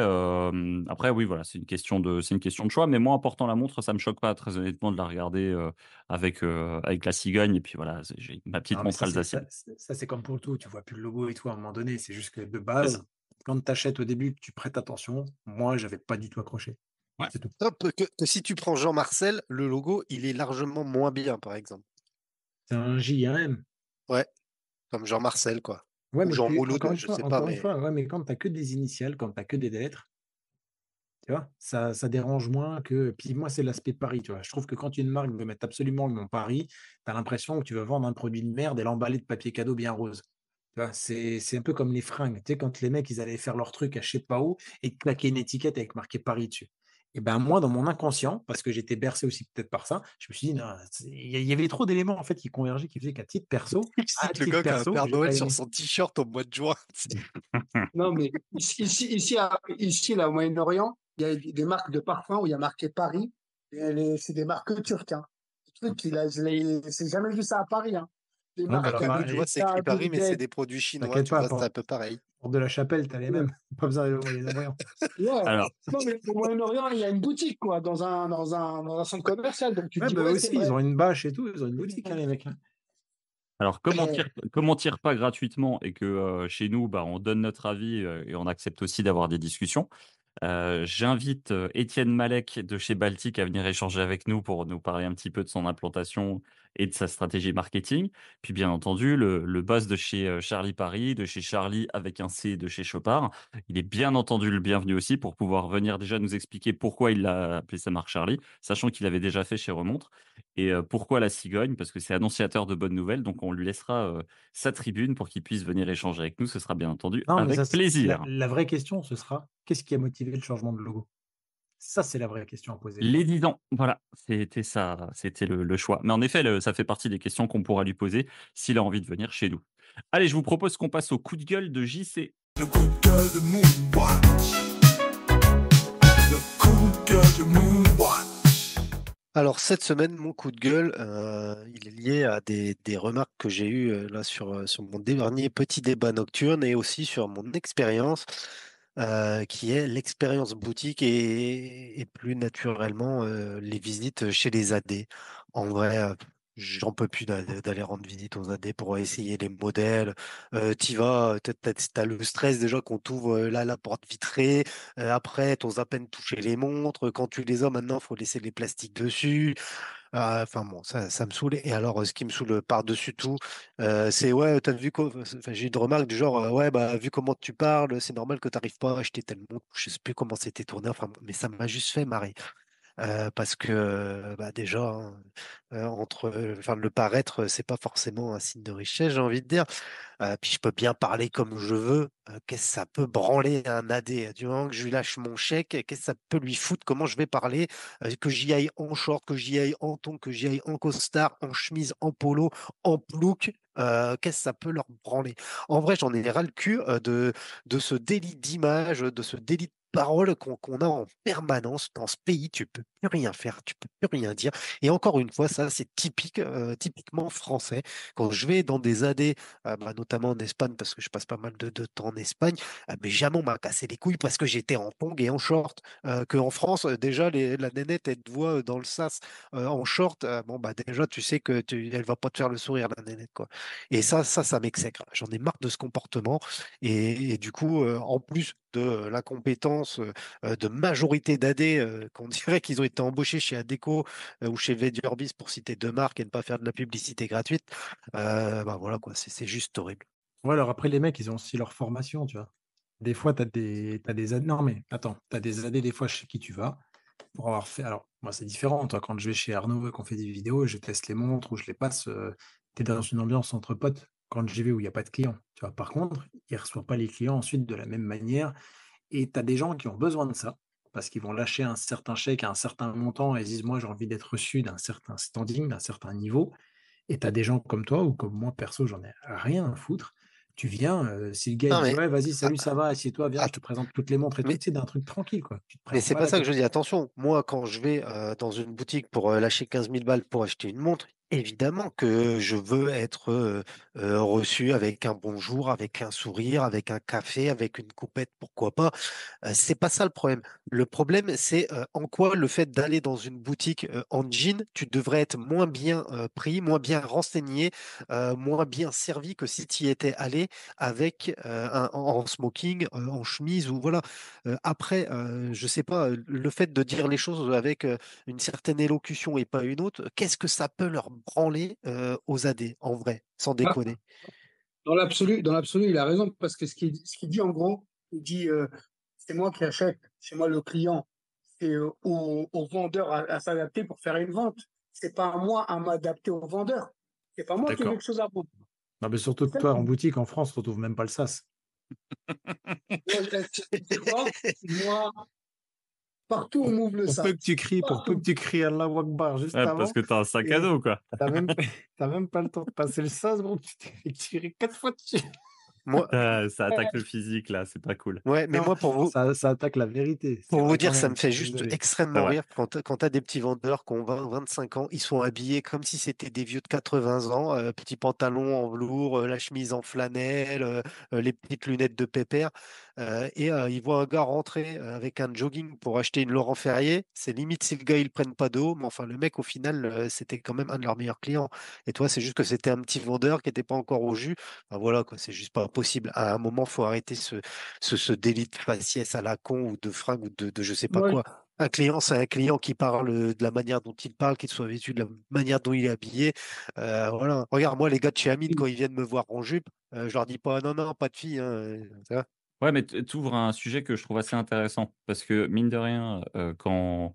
après, oui, voilà, c'est une question de choix. Mais moi, en portant la montre, ça me choque pas, très honnêtement, de la regarder avec la cigogne. Et puis voilà, j'ai ma petite Non, mais montre alsacienne. ça, c'est comme pour le tout. Tu vois plus le logo et tout à un moment donné. C'est juste que de base, quand tu achètes au début, tu prêtes attention. Moi, j'avais pas du tout accroché. Ouais. C'est tout. Hop, que si tu prends Jean-Marcel, le logo, il est largement moins bien, par exemple. C'est un JRM. Ouais, comme Jean-Marcel, quoi. Ouais, Ou mais Jean Mouloud, je sais pas, encore une mais fois, ouais, mais quand tu n'as que des initiales, quand tu n'as que des lettres, tu vois, ça dérange moins que. Puis moi, c'est l'aspect Paris, tu vois. Je trouve que quand une marque veut mettre absolument le nom Paris, tu as l'impression que tu veux vendre un produit de merde et l'emballer de papier cadeau bien rose. Tu vois, c'est un peu comme les fringues. Tu sais, quand les mecs, ils allaient faire leur truc à je sais pas où et claquer une étiquette avec marqué Paris dessus. Et ben moi, dans mon inconscient, parce que j'étais bercé aussi peut-être par ça, je me suis dit, non, il y avait trop d'éléments en fait qui convergeaient, qui faisaient qu'à titre perso, cite le gars qui a un Père j'ai Noël pas sur aimé. son t-shirt au mois de juin. Non, mais ici, là, au Moyen-Orient, il y a des marques de parfums où il y a marqué Paris. C'est des marques turques. Hein. Le truc, c'est jamais vu ça à Paris. Hein. Des Ouais, bah marques alors, Chez nous, bah, tu vois, c'est écrit Paris, mais c'est des produits chinois, t'inquiète tu pas, vois, c'est un peu pareil. pour de la chapelle, t'as les mêmes. Pas besoin d'aller au Moyen-Orient. Ouais. Alors, Non, mais au Moyen-Orient, il y a une boutique, quoi, dans un centre commercial. Donc tu te Ouais, dis, bah ouais, aussi, c'est vrai. ils ont une bâche et tout, ils ont une boutique, hein, les mecs. Alors, comme on tire pas gratuitement et que chez nous, bah, on donne notre avis et on accepte aussi d'avoir des discussions, j'invite Étienne Malek de chez Baltic à venir échanger avec nous pour nous parler un petit peu de son implantation et de sa stratégie marketing. Puis bien entendu, le boss de chez Charlie Paris, de chez Charlie avec un C de chez Chopard, il est bien entendu le bienvenu aussi pour pouvoir venir déjà nous expliquer pourquoi il a appelé sa marque Charlie, sachant qu'il avait déjà fait chez Remontre, et pourquoi la cigogne, parce que c'est annonciateur de bonnes nouvelles, donc on lui laissera sa tribune pour qu'il puisse venir échanger avec nous. Ce sera bien entendu Non, mais avec plaisir. la vraie question, ce sera qu'est-ce qui a motivé le changement de logo? Ça, c'est la vraie question à poser. Les 10 ans, voilà, c'était ça, c'était le choix. Mais en effet, ça fait partie des questions qu'on pourra lui poser s'il a envie de venir chez nous. Allez, je vous propose qu'on passe au coup de gueule de JC. Le coup de gueule de Moonwatch. Le coup de gueule de Moonwatch. Alors cette semaine, mon coup de gueule, il est lié à des remarques que j'ai eues là sur mon dernier petit débat nocturne et aussi sur mon expérience, qui est l'expérience boutique et plus naturellement les visites chez les AD. En vrai, j'en peux plus d'aller rendre visite aux AD pour essayer les modèles. T'y vas, t'as le stress déjà qu'on t'ouvre là la porte vitrée. Après, t'oses à peine toucher les montres. Quand tu les as maintenant, faut laisser les plastiques dessus. Enfin bon, ça me saoule. Et alors, ce qui me saoule par-dessus tout, c'est ouais, t'as vu quoi? Enfin, j'ai eu une remarque du genre, ouais, bah, vu comment tu parles, c'est normal que t'arrives pas à acheter telle montre. Je sais plus comment c'était tourné. Enfin, mais ça m'a juste fait marrer. Parce que bah, déjà, hein, enfin, le paraître, c'est pas forcément un signe de richesse, j'ai envie de dire. Puis je peux bien parler comme je veux. Qu'est-ce que ça peut branler un AD? Du moment que je lui lâche mon chèque, qu'est-ce que ça peut lui foutre? Comment je vais parler? Que j'y aille en short, que j'y aille en tongs, que j'y aille en costard, en chemise, en polo, en plouc. Qu'est-ce que ça peut leur branler? En vrai, j'en ai ras le cul de ce délit d'image, de ce délit de parole qu'on a en permanence dans ce pays. Tu peux plus rien faire, tu peux plus rien dire. Et encore une fois, ça, c'est typiquement français. Quand je vais dans des AD bah, notamment en Espagne, parce que je passe pas mal de temps en Espagne, mais jamais on m'a cassé les couilles parce que j'étais en tongs et en short. Qu'en France, déjà, la nénette, elle te voit dans le sas en short. Bon, bah déjà, tu sais que elle va pas te faire le sourire, la nénette, quoi. Et ça m'exècre. J'en ai marre de ce comportement. Et du coup, en plus de l'incompétence de majorité d'AD, qu'on dirait qu'ils ont été embauchés chez Adecco ou chez Vedurbis pour citer deux marques et ne pas faire de la publicité gratuite, bah voilà quoi, c'est juste horrible. Ouais, alors après, les mecs, ils ont aussi leur formation, tu vois. Des fois, t'as des AD. Non, mais attends, tu as des AD, des fois, chez qui tu vas pour avoir fait. Alors, moi, c'est différent. Toi, quand je vais chez Arnaud et qu'on fait des vidéos, je teste les montres ou je les passe. Tu es dans une ambiance entre potes quand j'y vais où il n'y a pas de clients. Tu vois. Par contre, il ne reçoit pas les clients ensuite de la même manière. Et tu as des gens qui ont besoin de ça parce qu'ils vont lâcher un certain chèque à un certain montant et ils disent, moi, j'ai envie d'être reçu d'un certain standing, d'un certain niveau. Et tu as des gens comme toi ou comme moi, perso, j'en ai rien à foutre. Tu viens, si le gars il Non dit: mais, «Ouais, vas-y, ah, salut, ça va, assieds-toi, viens, je te att- présente toutes les montres et tout», mais tu sais, d'un truc tranquille, quoi. Tu te Mais prennes c'est pas pas la ça que tête. je dis. Attention, moi, quand je vais dans une boutique pour lâcher 15 000 balles pour acheter une montre, évidemment que je veux être reçu avec un bonjour, avec un sourire, avec un café, avec une coupette, pourquoi pas. C'est pas ça le problème. Le problème, c'est en quoi le fait d'aller dans une boutique en jean, tu devrais être moins bien pris, moins bien renseigné, moins bien servi que si tu y étais allé avec en smoking, en chemise ou voilà. Après, je sais pas, le fait de dire les choses avec une certaine élocution et pas une autre, qu'est-ce que ça peut leur branler aux AD, en vrai, sans Ah, déconner? dans l'absolu, il a raison parce que ce qu'il dit en gros, il dit c'est moi qui achète, c'est moi le client, c'est au vendeur à s'adapter pour faire une vente. C'est pas à moi à m'adapter au vendeur. C'est pas moi qui ai D'accord. quelque chose à vendre. Non, mais surtout C'est que ça toi, en qui- boutique, en France, tu retrouves même pas le sas. Moi, tu vois, moi, partout on m'ouvre le Pour peu sac. que tu cries, pour peu que Partout. tu cries Allahu Akbar juste Ouais, parce avant que t'as un sac à et dos, quoi. tu même tu même pas le temps de passer le sas, gros, tu t'es fait tirer 4 fois dessus. Moi, Ça attaque le physique, là, c'est pas cool. ouais, mais Non, moi, ça attaque la vérité. C'est pour vous vrai quand dire, ça même, me fait je suis juste désolé. C'est extrêmement vrai. rire quand tu as des petits vendeurs qui ont 20, 25 ans, ils sont habillés comme si c'était des vieux de 80 ans, petits pantalons en velours, la chemise en flanelle, les petites lunettes de pépère, et ils voient un gars rentrer avec un jogging pour acheter une Laurent Ferrier. C'est limite si le gars ils prennent pas de haut, mais enfin le mec au final c'était quand même un de leurs meilleurs clients. Et toi, c'est juste que c'était un petit vendeur qui n'était pas encore au jus. Enfin, voilà quoi, c'est juste pas possible. À un moment, faut arrêter ce délit de faciès à la con ou de fringue ou de je sais pas Moi, quoi. Un client, c'est un client qui parle de la manière dont il parle, qu'il soit vêtu de la manière dont il est habillé. Voilà. Regarde, moi, les gars de chez Amine, quand ils viennent me voir en jupe, je leur dis pas non, non, pas de fille, hein, tu vois. Ouais, mais tu ouvres un sujet que je trouve assez intéressant parce que, mine de rien, quand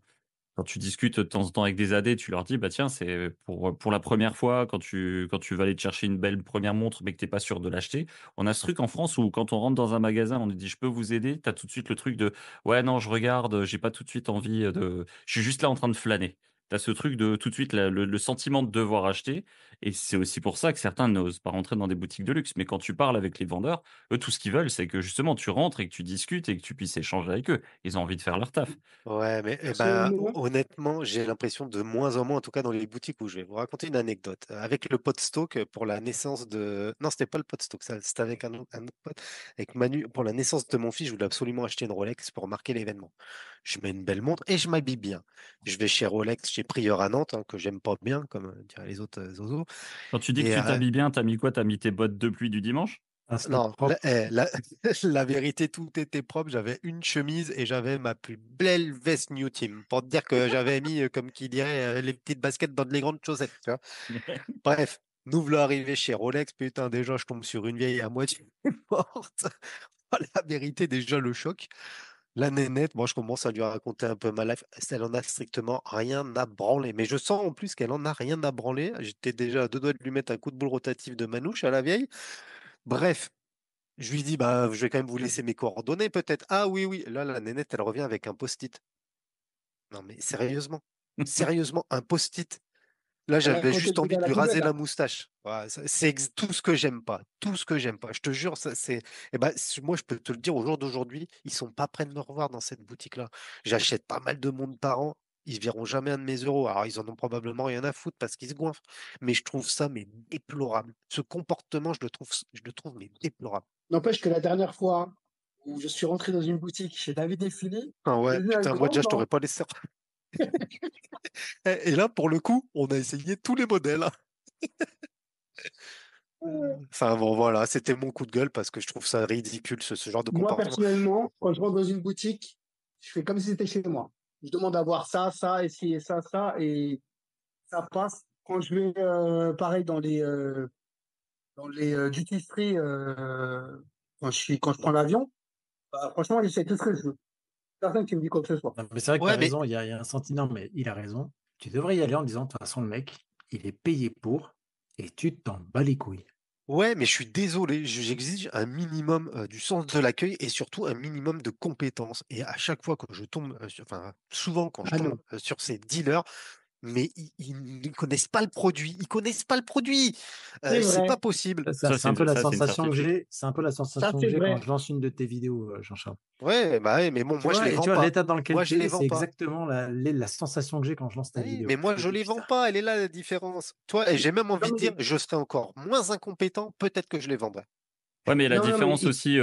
quand tu discutes de temps en temps avec des AD, tu leur dis, bah tiens, c'est pour la première fois, quand tu vas aller te chercher une belle première montre, mais que tu n'es pas sûr de l'acheter. On a ce truc en France où quand on rentre dans un magasin, on nous dit, je peux vous aider. Tu as tout de suite le truc de, ouais, non, je regarde, j'ai pas tout de suite envie de. Je suis juste là en train de flâner. Tu as ce truc de tout de suite le sentiment de devoir acheter. Et c'est aussi pour ça que certains n'osent pas rentrer dans des boutiques de luxe. Mais quand tu parles avec les vendeurs, eux, tout ce qu'ils veulent, c'est que justement, tu rentres et que tu discutes et que tu puisses échanger avec eux. Ils ont envie de faire leur taf. Ouais, mais Personnellement, honnêtement, j'ai l'impression de moins en moins, en tout cas dans les boutiques où je vais vous raconter une anecdote. Avec le Podstock pour la naissance de. Non, c'était pas le Podstock, ça, c'était avec un autre pote. Avec Manu, pour la naissance de mon fils, je voulais absolument acheter une Rolex pour marquer l'événement. Je mets une belle montre et je m'habille bien. Je vais chez Rolex, chez Prieur à Nantes, hein, que j'aime pas bien, comme diraient les autres zozos. Quand tu dis que Et tu t'habilles bien, t'as mis quoi? T'as mis tes bottes de pluie du dimanche? Un slip non, propre. la vérité, tout était propre. J'avais une chemise et j'avais ma plus belle veste New Team. Pour te dire que j'avais mis, comme qui dirait, les petites baskets dans les grandes chaussettes. Tu vois. Bref, nous voilà arrivés chez Rolex. Putain, déjà, je tombe sur une vieille à moitié morte. La vérité, déjà, le choc. La nénette, moi, je commence à lui raconter un peu ma life. Elle en a strictement rien à branler. Mais je sens en plus qu'elle en a rien à branler. J'étais déjà à deux doigts de lui mettre un coup de boule rotatif de manouche à la vieille. Bref. Je lui dis, bah, je vais quand même vous laisser mes coordonnées, peut-être. Ah oui, oui. Là, la nénette, elle revient avec un post-it. Non, mais sérieusement, sérieusement, un post-it. Là, elle a j'avais compté juste le envie gars à de la lui raser poubelle, la là. moustache. Voilà, c'est tout ce que j'aime pas. Tout ce que j'aime pas. Je te jure, ça, c'est. Eh ben, moi, je peux te le dire, au jour d'aujourd'hui, ils sont pas prêts de me revoir dans cette boutique-là. J'achète pas mal de monde par an. Ils verront jamais un de mes euros. Alors, ils en ont probablement rien à foutre parce qu'ils se goinfrent. Mais je trouve ça, mais déplorable. Ce comportement, je le trouve, mais déplorable. N'empêche que la dernière fois où je suis rentré dans une boutique chez David et Philippe, Ah j'ai ouais, vu un putain, moi grand déjà, je blanc. t'aurais pas laissé. Et là, pour le coup, on a essayé tous les modèles. Enfin bon, voilà, c'était mon coup de gueule parce que je trouve ça ridicule, ce genre de Moi, comportement. personnellement, quand je rentre dans une boutique, je fais comme si c'était chez moi. Je demande à voir ça, ça, et ci, et ça, et ça passe. Quand je vais, pareil, dans les duty free, quand je prends l'avion, bah, franchement, j'essaie tout ce que je veux. Personne qui me dit quoi que ce soit. Non, mais c'est vrai que tu Ouais, as mais raison, il y a un sentiment, mais il a raison. Tu devrais y aller en disant, de toute façon, le mec, il est payé pour, et tu t'en bats les couilles. ouais, mais je suis désolé, j'exige un minimum du sens de l'accueil et surtout un minimum de compétences. Et à chaque fois que je tombe, enfin souvent quand je Ah tombe non, sur ces dealers, mais ils ne connaissent pas le produit. Ils connaissent pas le produit. c'est C'est vrai. pas possible. C'est un peu la Ça, c'est une sensation que certitude. j'ai, c'est un peu la Ça, sensation que c'est j'ai quand vrai. je lance une de tes vidéos, Jean-Charles. Ouais, bah ouais, mais bon, Tu moi je vois, les et tu vends vois, pas. l'état dans lequel Moi je tu les es, vends c'est pas. exactement la sensation que j'ai quand je lance ta Oui, vidéo. mais moi Je je me dis, les vends putain, pas, elle est là la différence. Toi, et j'ai même envie Non, de dire, mais, je serais encore moins incompétent, peut-être que je les vendrais. Ouais, mais la non, non, mais, différence aussi,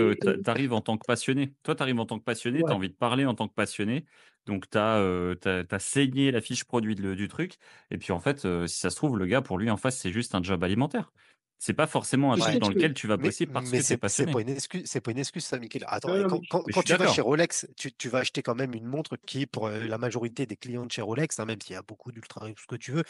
t'arrives en tant que passionné. Toi, t'arrives en tant que passionné, t'as ouais. envie de parler en tant que passionné. Donc, t'as saigné la fiche produit du truc. Et puis, en fait, si ça se trouve, le gars, pour lui, en face, c'est juste un job alimentaire. C'est pas forcément un Je truc Ouais, dans t'explique. lequel tu vas mais, bosser parce mais que t'es c'est passionné. pas une excuse, c'est pas une excuse, ça, Mickaël. Attends, Non, et non, quand, mais, quand, Mais je quand suis tu vas chez d'accord. Rolex, tu vas acheter quand même une montre qui, pour la majorité des clients de chez Rolex, hein, même s'il y a beaucoup d'ultra, ce que tu veux,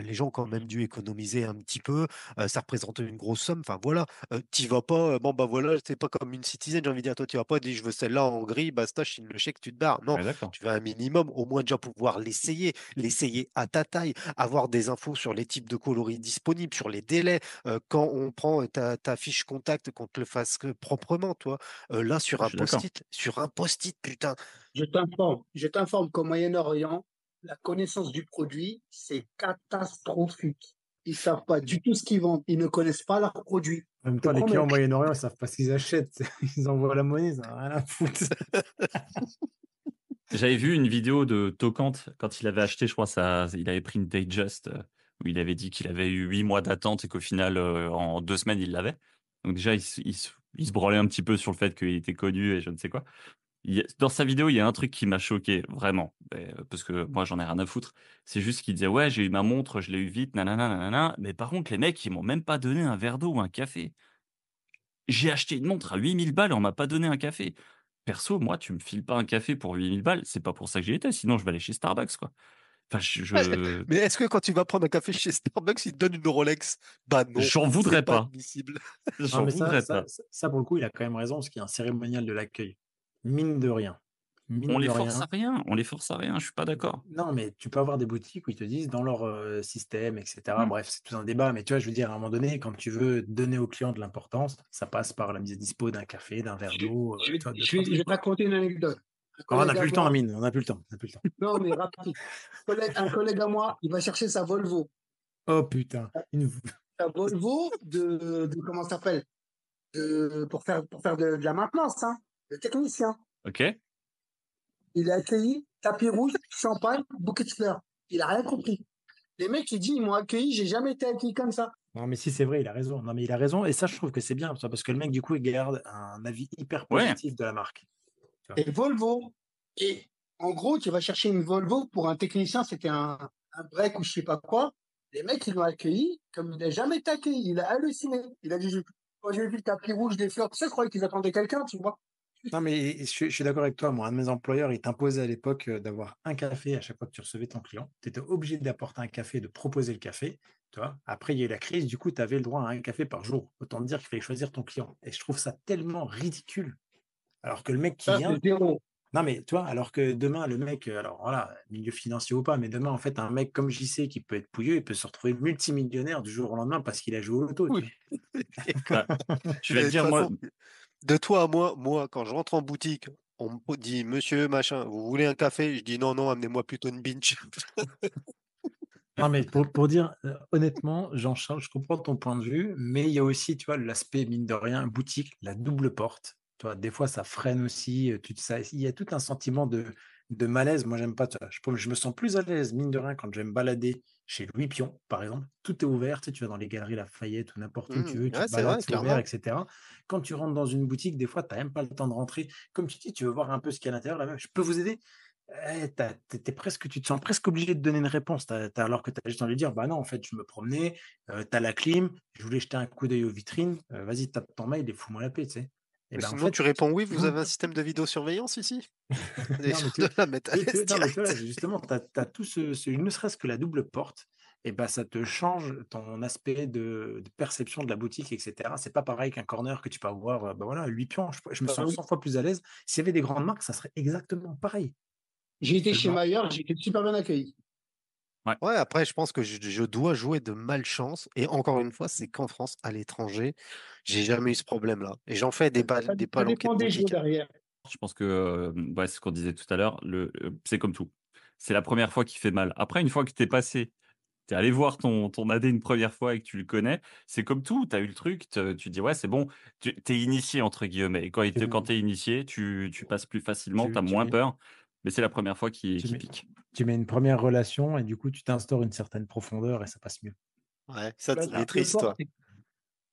les gens ont quand même dû économiser un petit peu, ça représente une grosse somme, enfin voilà, t'y vas pas, bon bah voilà, c'est pas comme une Citizen, j'ai envie de dire, toi tu vas pas dire je veux celle-là en gris, basta, je signe le chèque, tu te barres. Non, Ouais, d'accord. tu vas un minimum, au moins déjà pouvoir l'essayer à ta taille, avoir des infos sur les types de coloris disponibles, sur les délais, quand on prend ta fiche contact, qu'on te le fasse proprement, toi. Là, Je suis d'accord. sur un post-it, putain. je t'informe qu'au Moyen-Orient, la connaissance du produit, c'est catastrophique. Ils savent pas du tout ce qu'ils vendent. Ils ne connaissent pas leurs produits. en même Je te temps, les promets. clients au Moyen-Orient, ils savent pas ce qu'ils achètent. Ils envoient la monnaie, ça n'a rien à foutre. J'avais vu une vidéo de Tocante quand il avait acheté, je crois, il avait pris une Datejust où il avait dit qu'il avait eu 8 mois d'attente et qu'au final, en 2 semaines, il l'avait. Donc déjà, il se branlait un petit peu sur le fait qu'il était connu et je ne sais quoi. Dans sa vidéo, il y a un truc qui m'a choqué, vraiment, parce que moi, j'en ai rien à foutre. C'est juste qu'il disait, ouais, j'ai eu ma montre, je l'ai eu vite, nanana, nanana. Mais par contre, les mecs, ils m'ont même pas donné un verre d'eau ou un café. J'ai acheté une montre à 8000 balles et on m'a pas donné un café. Perso, moi, tu me files pas un café pour 8000 balles, c'est pas pour ça que j'y étais, sinon je vais aller chez Starbucks, quoi. Enfin, Mais est-ce que quand tu vas prendre un café chez Starbucks, ils te donnent une Rolex? Bah non, j'en c'est voudrais pas pas. admissible. Non, J'en mais voudrais pas. pour le coup, il a quand même raison, parce qu'il y a un cérémonial de l'accueil. Mine de rien. mine On de les force à rien. rien, on les force à rien, je suis pas d'accord. Non, mais tu peux avoir des boutiques où ils te disent dans leur système, etc. Mmh. Bref, c'est tout un débat. Mais tu vois, je veux dire, à un moment donné, quand tu veux donner au client de l'importance, ça passe par la mise à dispo d'un café, d'un verre Je, d'eau, je vais, tu vois, deux, je trois vais- je vais trucs, te quoi. raconter une anecdote. Un Alors, on n'a collègue à plus le temps, moi, Amine, on n'a plus le temps. On n'a plus le temps. non, mais rapide. Un collègue à moi, il va chercher sa Volvo. Oh putain. Sa Volvo comment ça s'appelle? Pour faire de la maintenance, hein, de technicien. OK. Il a accueilli, tapis rouge, champagne, bouquet de fleurs. Il a rien compris. Les mecs, ils m'ont accueilli, j'ai jamais été accueilli comme ça. Non, mais si, c'est vrai, il a raison. Non, mais il a raison. Et ça, je trouve que c'est bien, ça, parce que le mec, du coup, il garde un avis hyper Ouais. positif de la marque. Tu vois. Et Volvo. Et en gros, tu vas chercher une Volvo pour un technicien, c'était un break ou je sais pas quoi. Les mecs, ils l'ont accueilli comme il n'a jamais été accueilli. Il a halluciné. Il a dit, quand j'ai vu le tapis rouge, des fleurs, tu sais, je croyais qu'ils attendaient quelqu'un, tu vois. Non, mais je suis d'accord avec toi. Moi, un de mes employeurs, il t'imposait à l'époque d'avoir un café à chaque fois que tu recevais ton client. Tu étais obligé d'apporter un café, de proposer le café. Tu vois. Après, il y a eu la crise. Du coup, tu avais le droit à un café par jour. Autant te dire qu'il fallait choisir ton client. Et je trouve ça tellement ridicule. Alors que le mec qui Ça, vient. c'est zéro. Non, mais toi, alors que demain, le mec, alors voilà, milieu financier ou pas, mais demain, en fait, un mec comme JC qui peut être pouilleux, il peut se retrouver multimillionnaire du jour au lendemain parce qu'il a joué au loto. Tu Oui. vois. Bah, je vais Et te de dire, toute moi, façon, de toi à moi, quand je rentre en boutique, on me dit, monsieur, machin, vous voulez un café? Je dis non, non, amenez-moi plutôt une binge. Non, mais pour dire honnêtement, Jean-Charles, je comprends ton point de vue, mais il y a aussi, tu vois, l'aspect, mine de rien, boutique, la double porte. Tu vois, des fois, ça freine aussi. Il y a tout un sentiment de malaise. Moi, j'aime pas. Tu vois, je me sens plus à l'aise, mine de rien, quand je vais me balader chez Louis Pion, par exemple. Tout est ouvert. Tu sais, tu vas dans les galeries Lafayette ou n'importe où tu veux, tu Ouais, te c'est balades, vrai, c'est ouvert, clairement. etc. Quand tu rentres dans une boutique, des fois, tu n'as même pas le temps de rentrer. Comme tu dis, tu veux voir un peu ce qu'il y a à l'intérieur. Là-bas, je peux vous aider? Tu te sens presque obligé de donner une réponse, alors que tu as juste envie de dire, bah non, en fait, je me promenais, tu as la clim, je voulais jeter un coup d'œil aux vitrines, vas-y, tape ton mail et fous-moi la paix, tu sais. Et Mais ben en sinon, fait, tu réponds oui, vous avez un système de vidéosurveillance ici? non, mais De la mettre à l'aise non, mais tu vois, direct. justement, tu as tout ne serait-ce que la double porte, et ben ça te change ton aspect de perception de la boutique, etc. C'est pas pareil qu'un corner que tu peux avoir, bah voilà, 8 pions, je me Ah sens oui. 100 fois plus à l'aise. S'il y avait des grandes marques, ça serait exactement pareil. J'ai été chez Seulement, Maillard, j'ai été super bien accueilli. ouais. Ouais, après, je pense que je dois jouer de malchance. Et encore une fois, c'est qu'en France, à l'étranger, j'ai jamais eu ce problème-là. Et j'en fais Ça, des ça palanquets de dépend des jeux boutique. derrière. Je pense que, ouais, c'est ce qu'on disait tout à l'heure, c'est comme tout. C'est la première fois qui fait mal. Après, une fois que t'es passé, t'es allé voir ton AD une première fois et que tu le connais, c'est comme tout. Tu as eu le truc, tu dis, ouais, c'est bon, tu es initié, entre guillemets. Et quand tu, tu es initié, tu passes plus facilement, tu as tu, tu moins mets, peur. Mais c'est la première fois tu qui mets, pique. tu mets une première relation et du coup, tu t'instaures une certaine profondeur et ça passe mieux. Ouais, ça La te Là, double maîtrise, porte, toi.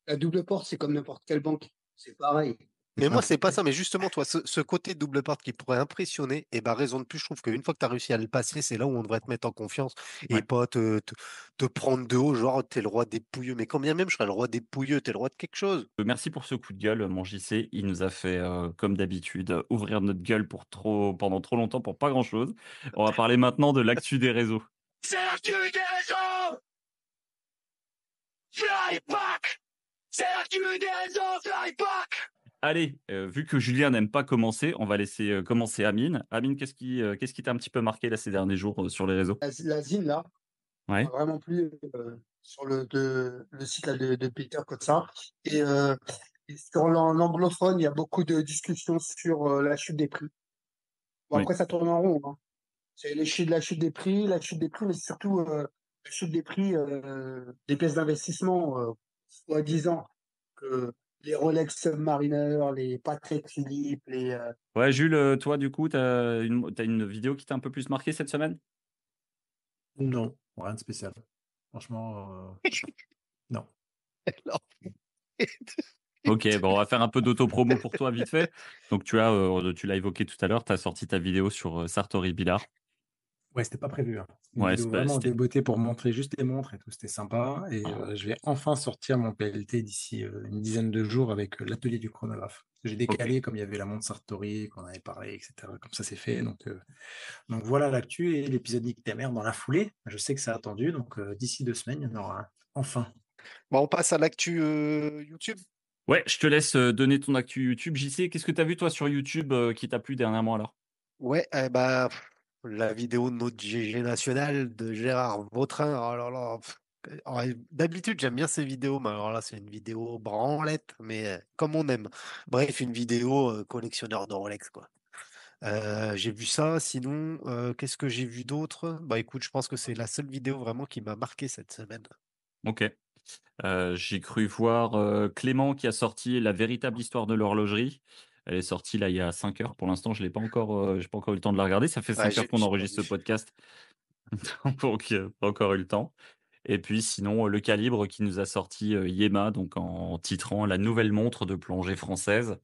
la double porte, c'est comme n'importe quelle banque. C'est pareil. Mais moi, ah, c'est pas ça. Mais justement, toi, ce côté double porte qui pourrait impressionner, et ben, raison de plus, je trouve qu'une fois que tu as réussi à le passer, c'est là où on devrait te mettre en confiance et Ouais. pas te prendre de haut, genre, t'es le roi des pouilleux. Mais quand bien même je serais le roi des pouilleux, t'es le roi de quelque chose. Merci pour ce coup de gueule, mon JC. Il nous a fait, comme d'habitude, ouvrir notre gueule pendant trop longtemps pour pas grand-chose. On va parler maintenant de l'actu des réseaux. C'est l'actu des réseaux! Flyback! C'est l'actu des réseaux, Flyback! Allez, vu que Julien n'aime pas commencer, on va laisser commencer Amine. Amine, qu'est-ce qui t'a un petit peu marqué là, ces derniers jours sur les réseaux? La zine, là, m'a Ouais. vraiment plu sur le site là, de Peter comme ça. Et sur l'anglophone, il y a beaucoup de discussions sur la chute des prix. Bon, Oui. après, ça tourne en rond, hein. C'est la chute des prix, mais c'est surtout la chute des prix des pièces d'investissement, soi-disant que les Rolex Submariner, les Patek Philippe, Ouais, Jules, toi, du coup, t'as une vidéo qui t'a un peu plus marqué cette semaine? non, rien de spécial. Franchement, non. Alors, Ok, bon, on va faire un peu d'auto-promo pour toi, vite fait. Donc, tu l'as évoqué tout à l'heure, tu as sorti ta vidéo sur Sartori Billard. Ouais, c'était pas prévu, hein. Une Ouais, vidéo vraiment c'était. débotée pour montrer juste les montres et tout, c'était sympa. Et je vais enfin sortir mon PLT d'ici une dizaine de jours avec l'atelier du chronographe. J'ai Ok. décalé comme il y avait la montre Sartori qu'on avait parlé, etc. Comme ça c'est fait. Donc voilà l'actu et l'épisode Nick ta mère dans la foulée. Je sais que c'est attendu, donc d'ici 2 semaines, il y en aura un. Enfin. on passe à l'actu YouTube. Ouais, je te laisse donner ton actu YouTube. JC, qu'est-ce que tu as vu, toi, sur YouTube qui t'a plu dernièrement alors? Ouais, la vidéo de notre GG national de Gérard Vautrin. Oh là là, alors, d'habitude, j'aime bien ces vidéos, mais alors là, c'est une vidéo branlette, mais comme on aime. Bref, une vidéo collectionneur de Rolex, quoi. J'ai vu ça. Sinon, qu'est-ce que j'ai vu d'autre? Bah écoute, je pense que c'est la seule vidéo vraiment qui m'a marqué cette semaine. Ok. J'ai cru voir Clément qui a sorti La véritable histoire de l'horlogerie. Elle est sortie là il y a 5 heures. Pour l'instant, je l'ai pas encore, j'ai pas encore eu le temps de la regarder. Ça fait Ouais, 5 heures qu'on j'ai pas enregistre ce vu. podcast, donc pas encore eu le temps. Et puis sinon, Le Calibre qui nous a sorti Yema, donc en titrant La nouvelle montre de plongée française.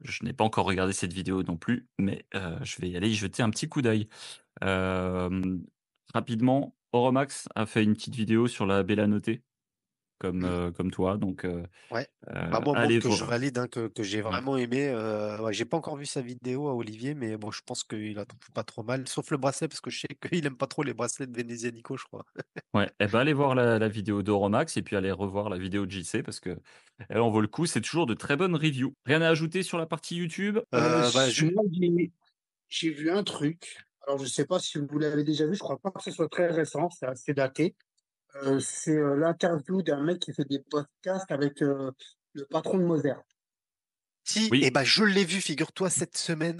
Je n'ai pas encore regardé cette vidéo non plus, mais je vais y aller y jeter un petit coup d'œil. Rapidement, Oromax a fait une petite vidéo sur la Bella Noté, comme toi. Donc, Ouais. Bah moi, allez que je voir. valide, hein, que j'ai Ouais. vraiment aimé. Ouais, j'ai pas encore vu sa vidéo à Olivier, mais bon, je pense qu'il la trouve pas trop mal, sauf le bracelet, parce que je sais qu'il aime pas trop les bracelets de Venezianico, je crois. Ouais. Eh ben, allez voir la vidéo d'Oromax et puis allez revoir la vidéo de JC parce que elle en vaut le coup. C'est toujours de très bonnes reviews. Rien à ajouter sur la partie YouTube? Moi, j'ai vu un truc. Alors, je sais pas si vous l'avez déjà vu. Je crois pas que ce soit très récent. C'est assez daté. C'est l'interview d'un mec qui fait des podcasts avec le patron de Moser. Si, Oui, et ben je l'ai vu, figure-toi, cette semaine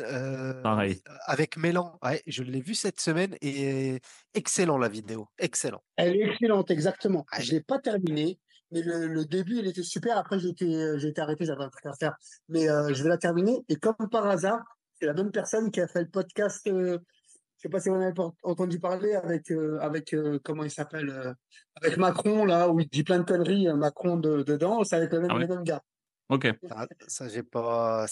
pareil. avec Mélan. Ouais, je l'ai vu cette semaine et excellent la vidéo, excellent. Elle est excellente, exactement. Ouais, Je l'ai pas terminée, mais le début, il était super. Après, j'ai été arrêté, j'avais un truc à faire. Mais je vais la terminer. Et comme par hasard, c'est la même personne qui a fait le podcast. Je sais pas si vous en avez entendu parler avec comment il s'appelle avec Macron là où il dit plein de conneries Macron dedans. C'est avec Ah le ouais? même gars. Ok. ah, ça j'ai pas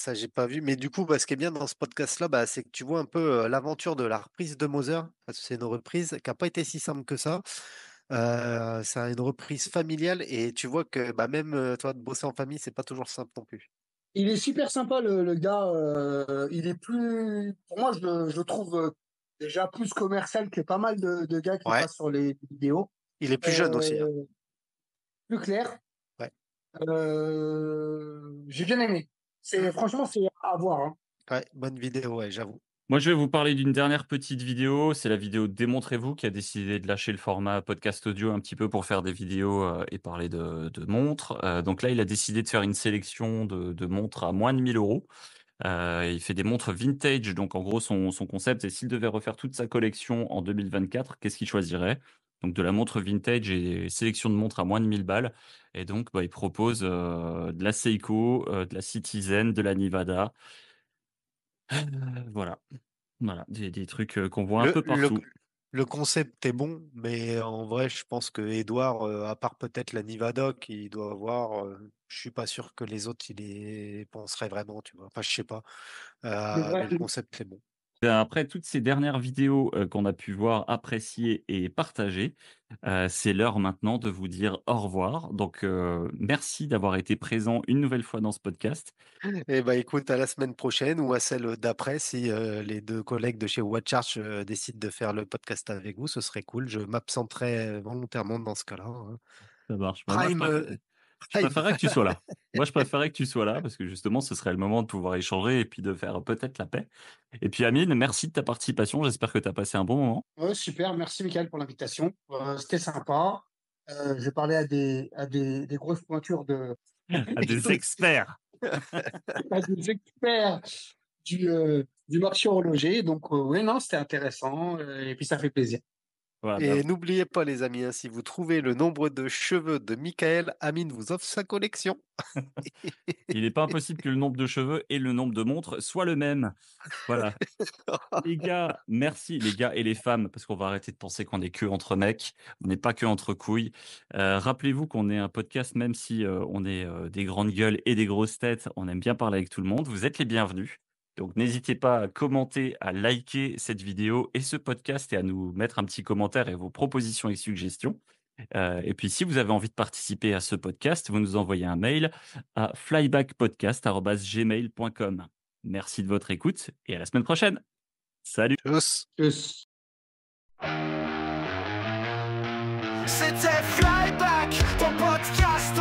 vu. Mais du coup, ce qui est bien dans ce podcast-là, c'est que tu vois un peu l'aventure de la reprise de Moser. Parce que c'est une reprise qui n'a pas été si simple que ça. C'est une reprise familiale et tu vois que même toi de bosser en famille, c'est pas toujours simple non plus. Il est super sympa le gars. Il est plus, pour moi, je le trouve déjà plus commercial que pas mal de gars qui Ouais, passent sur les vidéos. il est plus jeune aussi, hein. Euh, Plus clair. Ouais, J'ai bien aimé. Franchement, c'est à voir, hein. ouais, bonne vidéo, ouais, j'avoue. Moi, je vais vous parler d'une dernière petite vidéo. C'est la vidéo Démontrez-vous qui a décidé de lâcher le format podcast audio un petit peu pour faire des vidéos et parler de montres. Donc là, il a décidé de faire une sélection de montres à moins de 1 000 euros. Il fait des montres vintage. Donc en gros, son concept, c'est s'il devait refaire toute sa collection en 2024, qu'est-ce qu'il choisirait? Donc de la montre vintage et sélection de montres à moins de 1 000 balles. Et donc, il propose de la Seiko, de la Citizen, de la Nevada. Voilà. Voilà, des trucs qu'on voit un Le, peu le, partout. le concept est bon, mais en vrai, je pense que Edouard, à part peut-être la Nevada qu'il doit avoir, je suis pas sûr que les autres, il y penserait vraiment, tu vois. Enfin, je sais pas. C'est vrai. Mais le concept est bon. Après toutes ces dernières vidéos qu'on a pu voir, apprécier et partager, c'est l'heure maintenant de vous dire au revoir. Donc, merci d'avoir été présent une nouvelle fois dans ce podcast. Eh ben, écoute, à la semaine prochaine ou à celle d'après, si les deux collègues de chez WatchArch décident de faire le podcast avec vous, ce serait cool. Je m'absenterai volontairement dans ce cas-là, hein. Ça marche. Bah, moi, Prime, je Prime. préférerais que tu sois là. Moi, je préférerais que tu sois là parce que justement, ce serait le moment de pouvoir échanger et puis de faire peut-être la paix. Et puis, Amine, merci de ta participation. J'espère que tu as passé un bon moment. Ouais, super. Merci, Michael, pour l'invitation. C'était sympa. J'ai parlé des grosses pointures À des experts. à des experts du marché horloger. Donc, oui, non, c'était intéressant. Et puis, ça fait plaisir. Voilà, Et n'oubliez pas, les amis, hein, si vous trouvez le nombre de cheveux de Michael, Amine vous offre sa collection. il n'est pas impossible que le nombre de cheveux et le nombre de montres soient le même. Voilà. Les gars, merci, les gars et les femmes, parce qu'on va arrêter de penser qu'on est que entre mecs. On n'est pas que entre couilles. Rappelez-vous qu'on est un podcast, même si on est des grandes gueules et des grosses têtes, on aime bien parler avec tout le monde. Vous êtes les bienvenus. Donc, n'hésitez pas à commenter, à liker cette vidéo et ce podcast et à nous mettre un petit commentaire et vos propositions et suggestions. Et puis, si vous avez envie de participer à ce podcast, vous nous envoyez un mail à flybackpodcast@gmail.com. Merci de votre écoute et à la semaine prochaine. Salut! Tchuss. Tchuss. C'était Flyback, ton podcast